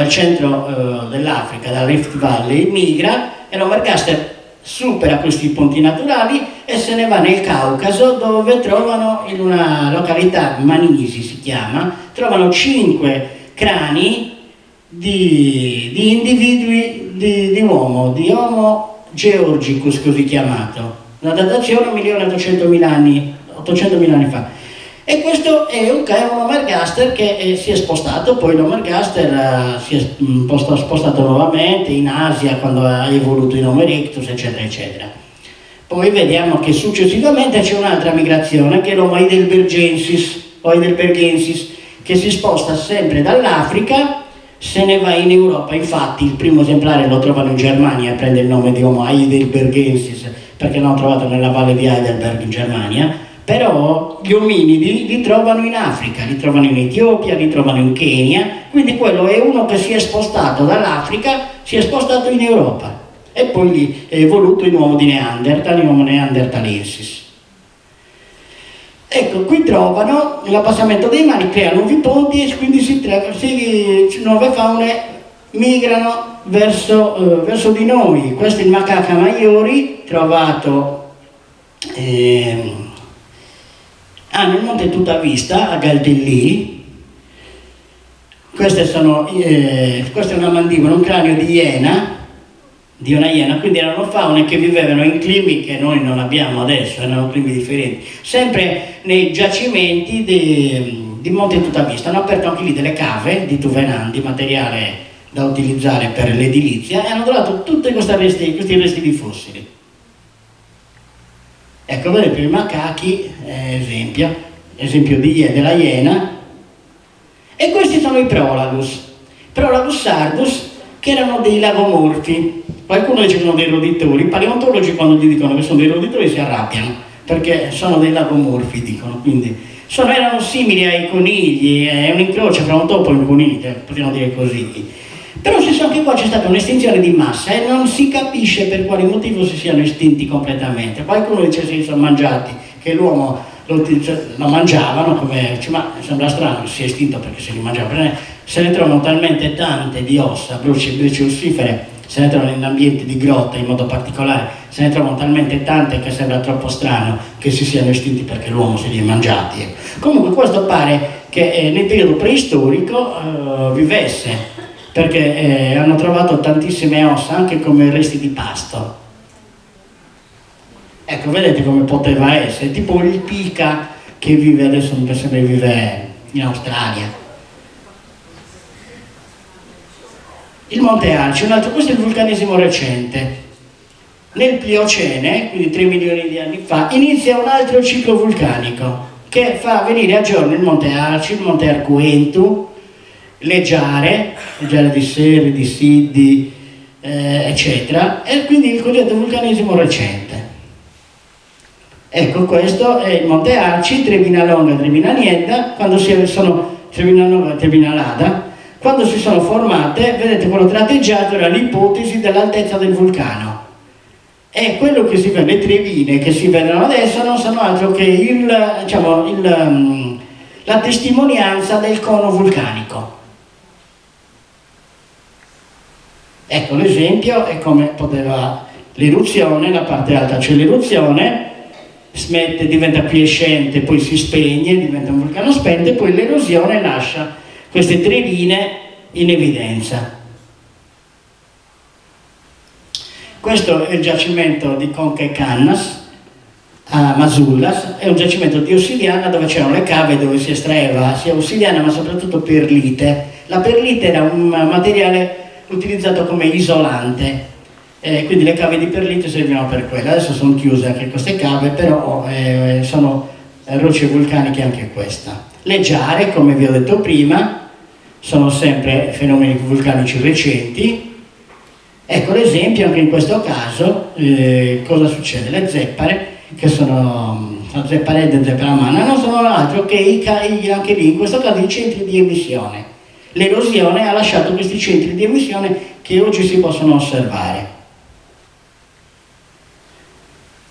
centro dell'Africa, dalla Rift Valley, migra, e l'uomo ergaster supera questi ponti naturali e se ne va nel Caucaso, dove trovano, in una località, Manisi si chiama, trovano 5 crani di individui di uomo, di Homo georgicus così chiamato, una datazione 1.800.000 anni fa. E questo è un Homo ergaster che si è spostato, poi l'Homo ergaster si è spostato nuovamente in Asia quando ha evoluto in Homo erectus, eccetera, eccetera. Poi vediamo che successivamente c'è un'altra migrazione che è l'Homo heidelbergensis, che si sposta sempre dall'Africa, se ne va in Europa. Infatti il primo esemplare lo trovano in Germania, prende il nome di Homo heidelbergensis perché l'hanno trovato nella valle di Heidelberg in Germania, però gli ominidi li trovano in Africa, li trovano in Etiopia, li trovano in Kenya, quindi quello è uno che si è spostato dall'Africa, si è spostato in Europa e poi lì è evoluto in uomo di Neanderthal, in Homo neanderthalensis. Ecco, qui trovano l'abbassamento dei mari, creano nuovi ponti e quindi nuove faune migrano verso di noi. Questo è il macaca maiori, trovato nel Monte Tutta a Galtellì. Questa è una mandibola, un cranio di una iena, quindi erano faune che vivevano in climi che noi non abbiamo adesso, erano climi differenti, sempre nei giacimenti di Monte Tutta. Hanno aperto anche lì delle cave di tuvenandi, materiale da utilizzare per l'edilizia, e hanno trovato tutti questi resti di fossili. Ecco, vedete i macachi, esempio della iena, e questi sono i Prolagus sardus, che erano dei lagomorfi. Qualcuno dice che sono dei roditori, i paleontologi quando gli dicono che sono dei roditori si arrabbiano, perché sono dei lagomorfi, dicono, quindi erano simili ai conigli, è un incrocio fra un topo e un coniglio, possiamo dire così. Però anche qua c'è stata un'estinzione di massa e non si capisce per quale motivo si siano estinti completamente. Qualcuno dice che si sono mangiati, che l'uomo lo mangiavano, ma sembra strano che sia estinto perché se li mangiava. Se ne trovano talmente tante di ossa, braccia ossifere, se ne trovano in ambienti di grotta in modo particolare, se ne trovano talmente tante che sembra troppo strano che si siano estinti perché l'uomo se li è mangiati. Comunque questo pare che nel periodo preistorico vivesse, perché hanno trovato tantissime ossa anche come resti di pasto. Ecco, vedete come poteva essere, tipo il pica che vive adesso, mi sembra che vive in Australia. Il Monte Arci, questo è il vulcanesimo recente. Nel Pliocene, quindi 3 milioni di anni fa, inizia un altro ciclo vulcanico che fa venire a giorno il Monte Arci, il Monte Arcuentu, le giare di Serri, di Siddi, eccetera, e quindi il cosiddetto vulcanesimo recente. Ecco, questo è il Monte Arci, Trebina Longa e Trebina Niedda, Trebina Longa e Trebina Lada. Quando si sono formate, vedete, quello tratteggiato era l'ipotesi dell'altezza del vulcano. E quello che si vede, le trevine che si vedono adesso non sono altro che la testimonianza del cono vulcanico. Ecco, l'esempio è come poteva l'eruzione, la parte alta c'è l'eruzione, diventa quiescente, poi si spegne, diventa un vulcano spento, e poi l'erosione lascia queste trevine in evidenza. Questo è il giacimento di Conche Cannas a Masullas, è un giacimento di ossidiana dove c'erano le cave dove si estraeva sia ossidiana ma soprattutto perlite. La perlite era un materiale utilizzato come isolante, quindi le cave di perlite servivano per quello. Adesso sono chiuse anche queste cave, però sono rocce vulcaniche anche questa. Le giare, come vi ho detto prima, sono sempre fenomeni vulcanici recenti. Ecco l'esempio anche in questo caso, cosa succede? Le zeppare, che sono zepparedde e zepparamana, non sono altro che anche lì in questo caso i centri di emissione. L'erosione ha lasciato questi centri di emissione che oggi si possono osservare.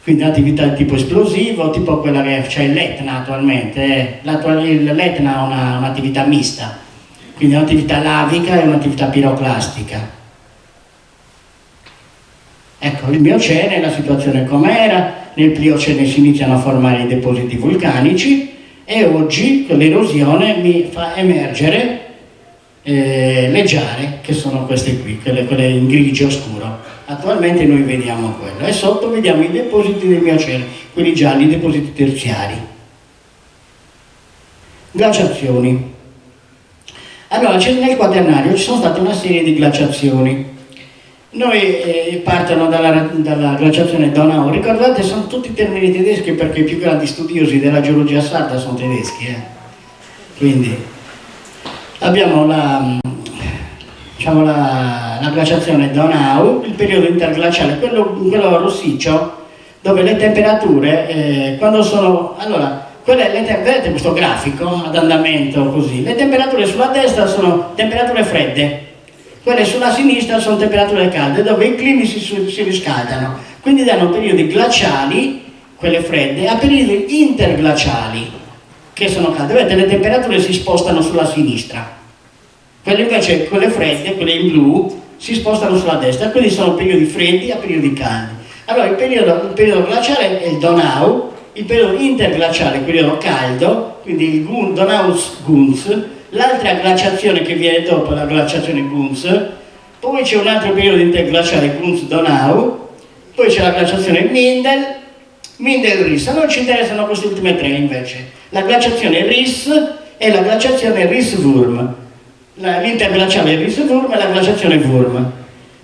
Quindi attività di tipo esplosivo, tipo quella che c'è l'Etna attualmente. L'Etna ha un'attività mista, quindi un'attività lavica e un'attività piroclastica. Ecco, il Miocene, la situazione com'era, nel Pliocene si iniziano a formare i depositi vulcanici e oggi l'erosione mi fa emergere le giare, che sono queste qui, quelle in grigio scuro. Attualmente noi vediamo quello e sotto vediamo i depositi del Miocene, quelli gialli, i depositi terziari. Glaciazioni. Allora, nel Quaternario ci sono state una serie di glaciazioni. Noi partono dalla glaciazione Donau. Ricordate, sono tutti termini tedeschi perché i più grandi studiosi della geologia sarda sono tedeschi. Quindi abbiamo la glaciazione Donau, il periodo interglaciale, quello rossiccio, dove le temperature, quando sono... Allora, vedete questo grafico ad andamento così? Le temperature sulla destra sono temperature fredde, quelle sulla sinistra sono temperature calde, dove i climi si riscaldano. Quindi danno periodi glaciali, quelle fredde, a periodi interglaciali, che sono calde. Vedete, le temperature si spostano sulla sinistra. Quelle invece, quelle fredde, quelle in blu, si spostano sulla destra, quindi sono periodi freddi a periodi caldi. Allora il periodo glaciale è il Donau, il periodo interglaciale, il periodo caldo, quindi il Donau-Gunz, l'altra glaciazione che viene dopo la glaciazione Gunz, poi c'è un altro periodo interglaciale Gunz-Donau, poi c'è la glaciazione Mindel-Riss. A noi ci interessano queste ultime tre invece, la glaciazione Riss e la glaciazione Riss-Wurm. L'interglaciale Riss-Wurm e la glaciazione Wurm.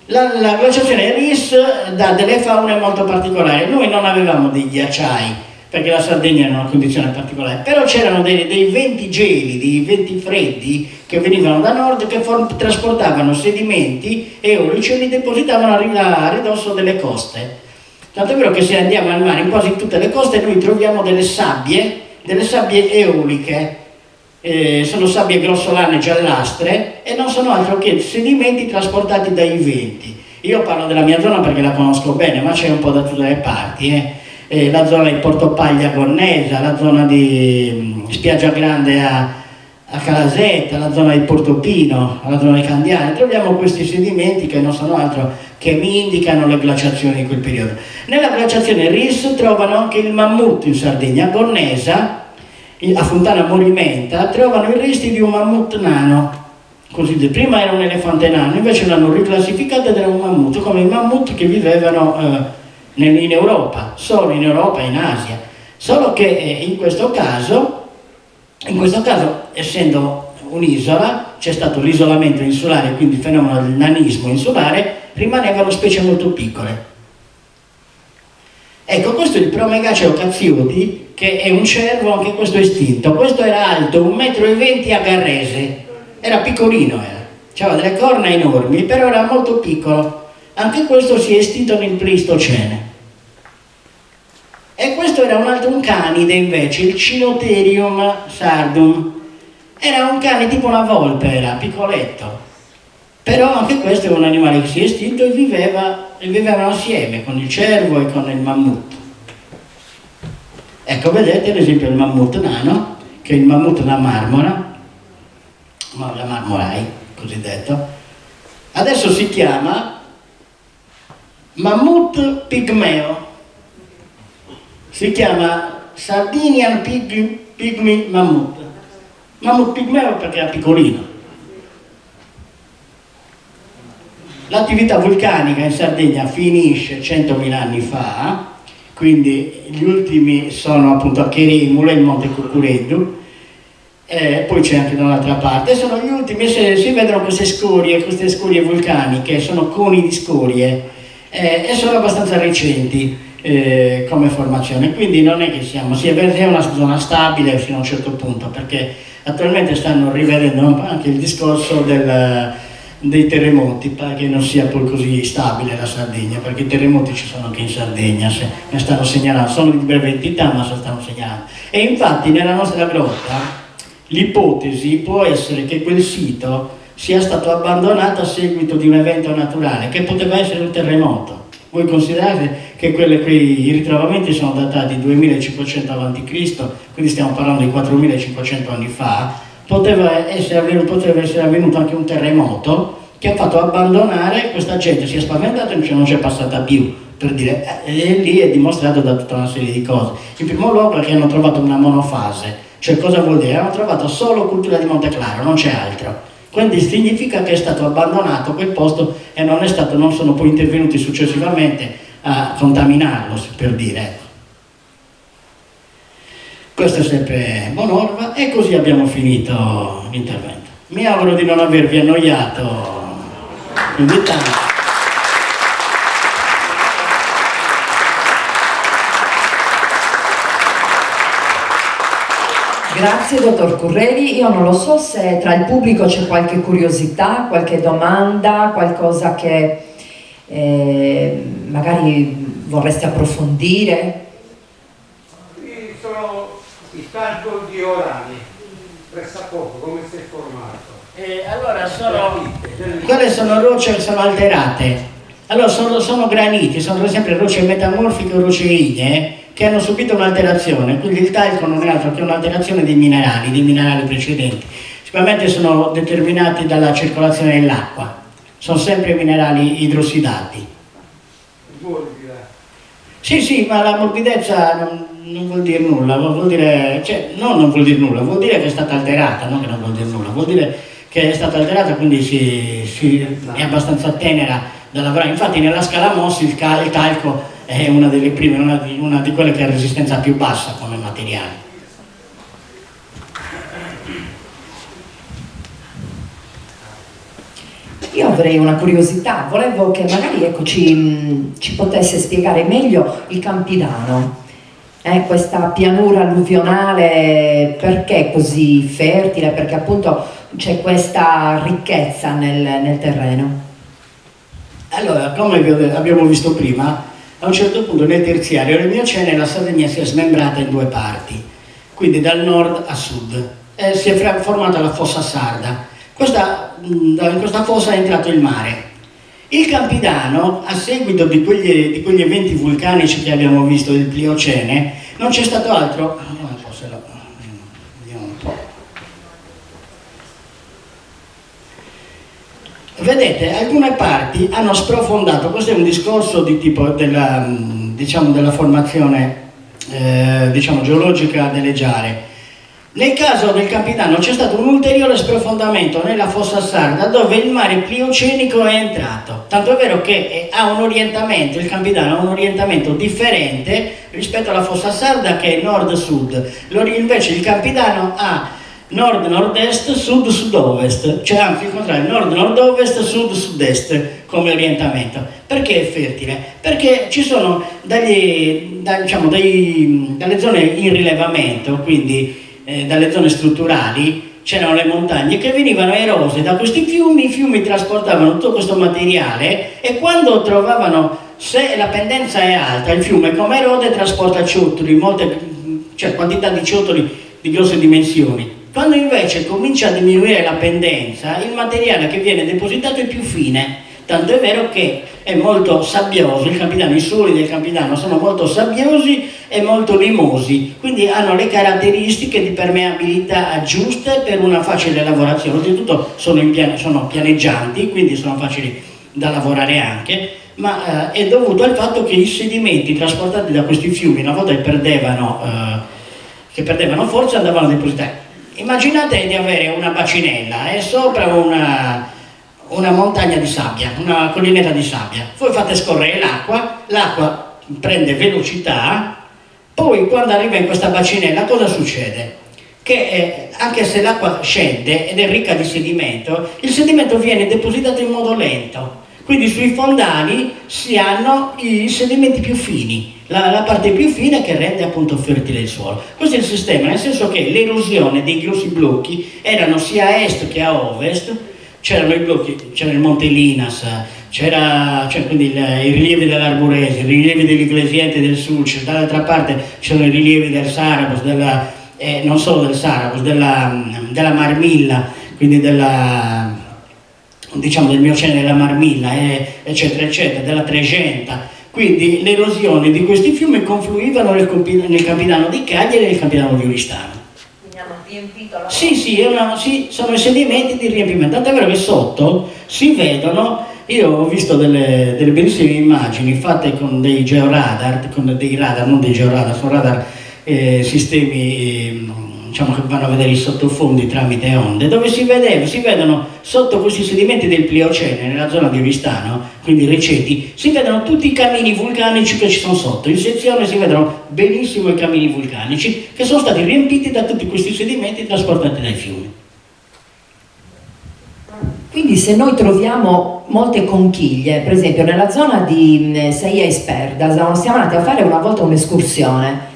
La glaciazione Riss dà delle faune molto particolari. Noi non avevamo dei ghiacciai, perché la Sardegna era una condizione particolare, però c'erano dei venti gelidi, dei venti freddi che venivano da nord, che trasportavano sedimenti eolici e li depositavano a ridosso delle coste. Tanto è vero che se andiamo al mare, in quasi tutte le coste noi troviamo delle sabbie eoliche. Sono sabbie grossolane giallastre e non sono altro che sedimenti trasportati dai venti. Io parlo della mia zona perché la conosco bene, ma c'è un po' da tutte le parti. La zona di Portopaglia Gonnesa, la zona di Spiaggia Grande a Calasetta, la zona di Portopino, la zona di Candiano. Troviamo questi sedimenti che non sono altro che mi indicano le glaciazioni di quel periodo. Nella glaciazione Riss trovano anche il mammut in Sardegna, a Gonnesa, a Fontana Morimenta, trovano i resti di un mammut nano. Così, prima era un elefante nano, invece l'hanno riclassificato ed era un mammut, come i mammut che vivevano in Europa, solo in Europa e in Asia. Solo che in questo caso, essendo un'isola, c'è stato l'isolamento insulare, quindi il fenomeno del nanismo insulare, rimanevano specie molto piccole. Ecco, questo è il Promegaceo cazzioti, che è un cervo, anche questo estinto. Questo era alto 1,20 m a Garrese, era piccolino, aveva delle corna enormi, però era molto piccolo. Anche questo si è estinto nel Pleistocene. E questo era un canide invece, il Cinotherium sardum. Era un cane tipo una volpe, era piccoletto. Però anche questo è un animale che si è estinto e vivevano assieme con il cervo e con il mammut. Ecco, vedete ad esempio il mammut nano, che è il mammut da marmora, la marmorai, cosiddetto. Adesso si chiama mammut pigmeo, si chiama Sardinian Pygmy Mammut. Mammut pigmeo perché era piccolino. L'attività vulcanica in Sardegna finisce 100.000 anni fa, quindi gli ultimi sono appunto a Cheremule, il monte Cucureddu, poi c'è anche da un'altra parte, sono gli ultimi, si vedono queste scorie vulcaniche, sono coni di scorie e sono abbastanza recenti come formazione, quindi non è che è una zona stabile fino a un certo punto, perché attualmente stanno rivedendo anche il discorso dei terremoti, perché non sia poi così stabile la Sardegna, perché i terremoti ci sono anche in Sardegna, ne stanno segnalando, sono di breve entità ma se stanno segnalando. E infatti nella nostra grotta l'ipotesi può essere che quel sito sia stato abbandonato a seguito di un evento naturale, che poteva essere un terremoto. Voi considerate che i ritrovamenti sono datati 2500 a.C., quindi stiamo parlando di 4500 anni fa. Poteva essere avvenuto anche un terremoto che ha fatto abbandonare questa gente, si è spaventata e non c'è passata più, per dire, e lì è dimostrato da tutta una serie di cose. In primo luogo perché hanno trovato una monofase, cioè cosa vuol dire? Hanno trovato solo cultura di Monte Claro, non c'è altro. Quindi significa che è stato abbandonato quel posto e non sono poi intervenuti successivamente a contaminarlo, per dire. Questo è sempre Bonorva e così abbiamo finito l'intervento. Mi auguro di non avervi annoiato più di tanto. Grazie dottor Curreri, io non lo so se tra il pubblico c'è qualche curiosità, qualche domanda, qualcosa che magari vorreste approfondire. Qui sono i calcoli orali, pressappoco, come si è formato? Allora quelle sono rocce che sono alterate. Allora sono graniti, sono per esempio rocce metamorfiche o rocce ignee che hanno subito un'alterazione, quindi il talco non è altro che un'alterazione dei minerali precedenti. Sicuramente sono determinati dalla circolazione dell'acqua, sono sempre minerali idrossidati. Morbida. Sì, ma la morbidezza non vuol dire nulla, vuol dire, cioè, non vuol dire nulla, vuol dire che è stata alterata, non che non vuol dire nulla, vuol dire che è stata alterata, quindi è abbastanza tenera da lavorare. Infatti nella scala Mohs il talco è una delle prime, una di quelle che ha resistenza più bassa come materiale. Io avrei una curiosità, volevo che magari ecco, ci potesse spiegare meglio il Campidano, questa pianura alluvionale, perché è così fertile, perché appunto c'è questa ricchezza nel terreno. Allora, come abbiamo visto prima, a un certo punto nel terziario del Miocene la Sardegna si è smembrata in due parti, quindi dal nord a sud, e si è formata la fossa sarda. In questa fossa è entrato il mare. Il Campidano, a seguito di quegli eventi vulcanici che abbiamo visto del Pliocene, non c'è stato altro. Vedete, alcune parti hanno sprofondato. Questo è un discorso di tipo della formazione geologica delle giare. Nel caso del Campidano c'è stato un ulteriore sprofondamento nella fossa sarda dove il mare pliocenico è entrato, tanto è vero che il Campidano ha un orientamento differente rispetto alla fossa sarda che è nord-sud. Invece il Campidano ha nord-nord-est, sud-sud-ovest, cioè anzi il contrario, nord-nord-ovest, sud-sud-est come orientamento. Perché è fertile? Perché ci sono dalle zone in rilevamento, quindi dalle zone strutturali, c'erano le montagne che venivano erose da questi fiumi. I fiumi trasportavano tutto questo materiale e quando trovavano, se la pendenza è alta, il fiume come erode trasporta ciottoli, quantità di ciottoli di grosse dimensioni. Quando invece comincia a diminuire la pendenza, il materiale che viene depositato è più fine. Tanto è vero che è molto sabbioso, i suoli del Campidano sono molto sabbiosi e molto limosi, quindi hanno le caratteristiche di permeabilità giuste per una facile lavorazione. Oltretutto sono pianeggianti, quindi sono facili da lavorare anche, ma è dovuto al fatto che i sedimenti trasportati da questi fiumi, una volta che perdevano forza, andavano depositati. Immaginate di avere una bacinella e sopra una montagna di sabbia, una collinetta di sabbia. Voi fate scorrere l'acqua prende velocità, poi quando arriva in questa bacinella cosa succede? Che anche se l'acqua scende ed è ricca di sedimento, il sedimento viene depositato in modo lento. Quindi sui fondali si hanno i sedimenti più fini, la parte più fine che rende appunto fertile il suolo. Questo è il sistema, nel senso che l'erosione dei grossi blocchi erano sia a est che a ovest. C'erano i blocchi, c'era il Monte Linas, c'era quindi i rilievi dell'Arborese, i rilievi dell'Iglesiente del Sulcis, dall'altra parte c'erano i rilievi del Saragos, non solo del Saragos, della Marmilla, quindi del Miocene della Marmilla, eccetera, eccetera, della Trecenta. Quindi le erosioni di questi fiumi confluivano nel Campidano di Cagliari e nel Campidano di Oristano. Riempito la Sì, sono i sedimenti di riempimento, tant'è vero che sotto si vedono, io ho visto delle bellissime immagini fatte con dei georadar, con dei radar, non dei georadar, sono radar sistemi che vanno a vedere i sottofondi tramite onde, dove si vedono sotto questi sedimenti del Pliocene, nella zona di Oristano, quindi Receti, si vedono tutti i cammini vulcanici che ci sono sotto. In sezione si vedono benissimo i cammini vulcanici che sono stati riempiti da tutti questi sedimenti trasportati dai fiumi. Quindi se noi troviamo molte conchiglie, per esempio nella zona di Seia e Sperda, siamo andati a fare una volta un'escursione,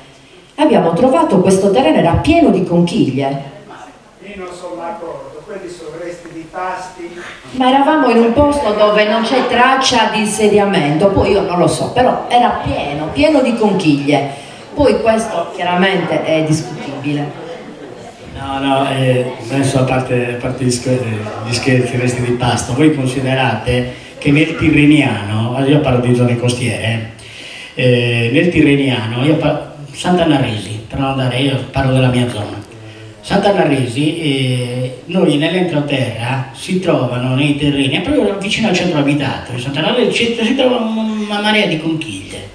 Abbiamo trovato questo terreno, era pieno di conchiglie. Io non sono d'accordo, quelli sono resti di pasti. Ma eravamo in un posto dove non c'è traccia di insediamento, poi io non lo so, però era pieno di conchiglie. Poi questo chiaramente è discutibile. No, adesso a parte gli scherzi, resti di pasto, voi considerate che nel Tirreniano, io parlo di zone costiere, nel Tirreniano, Sant'Annaresi, per non andare, io parlo della mia zona. Sant'Annaresi, noi nell'entroterra si trovano nei terreni, proprio vicino al centro abitato di Sant'Annaresi si trova una marea di conchiglie,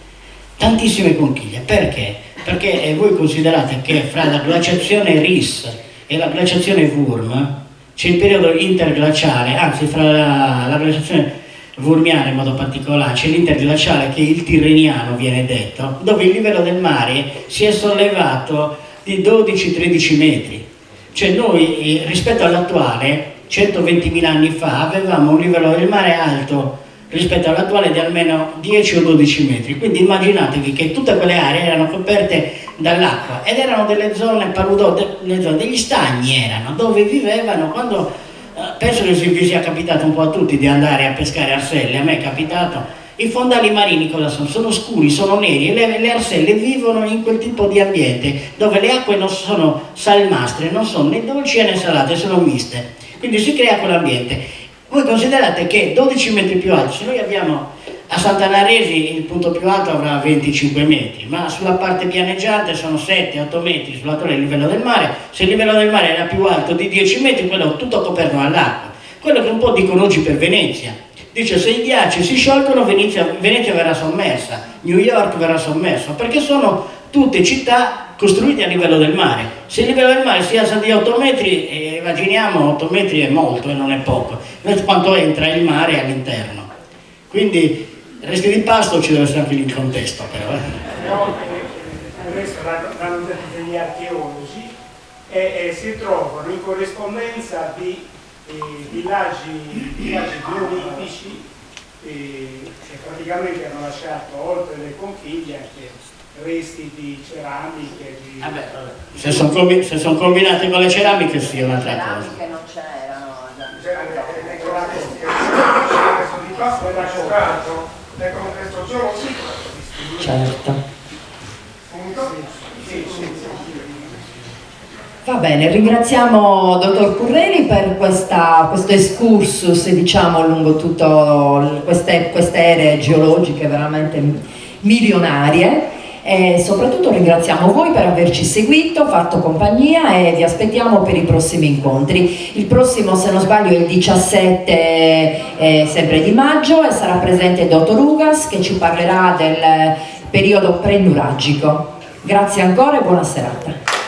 tantissime conchiglie. Perché? Perché voi considerate che fra la glaciazione Ris e la glaciazione Wurm c'è il periodo interglaciale, anzi fra la glaciazione wurmiana in modo particolare c'è l'interglaciale, che il Tirreniano viene detto, dove il livello del mare si è sollevato di 12-13 metri. Cioè noi rispetto all'attuale, 120.000 anni fa, avevamo un livello del mare alto rispetto all'attuale di almeno 10 o 12 metri. Quindi immaginatevi che tutte quelle aree erano coperte dall'acqua ed erano delle zone paludose, degli stagni erano, dove vivevano quando, penso che vi sia capitato un po' a tutti di andare a pescare arselle, a me è capitato. I fondali marini cosa sono? Sono scuri, sono neri e le arselle vivono in quel tipo di ambiente dove le acque non sono salmastre, non sono né dolci né salate, sono miste. Quindi si crea quell'ambiente. Voi considerate che 12 metri più alti, se noi abbiamo a Sant'Annaresi il punto più alto avrà 25 metri, ma sulla parte pianeggiante sono 7-8 metri sull'attuale livello del mare. Se il livello del mare era più alto di 10 metri, quello è tutto coperto dall'acqua. Quello che un po' dicono oggi per Venezia. Dice, se i ghiacci si sciolgono Venezia verrà sommersa, New York verrà sommerso, perché sono tutte città costruite a livello del mare. Se il livello del mare si alza di 8 metri, immaginiamo 8 metri è molto e non è poco, quanto entra il mare all'interno. Quindi resti di pasto ci deve essere anche lì il contesto però. No, questo l'hanno detto degli archeologi e si trovano in corrispondenza di villaggi neolitici che praticamente hanno lasciato, oltre le conchiglie, anche resti di ceramiche. Se sono combinati con le ceramiche sì, è un'altra cosa. Ceramiche non c'erano. Nel contesto geologico. Certo. Va bene, ringraziamo dottor Curreri per questo excursus, diciamo, lungo tutte queste aree geologiche veramente milionarie, e soprattutto ringraziamo voi per averci seguito, fatto compagnia, e vi aspettiamo per i prossimi incontri. Il prossimo, se non sbaglio, è il 17 sempre di maggio, e sarà presente il dottor Ugas che ci parlerà del periodo prenuragico. Grazie ancora e buona serata.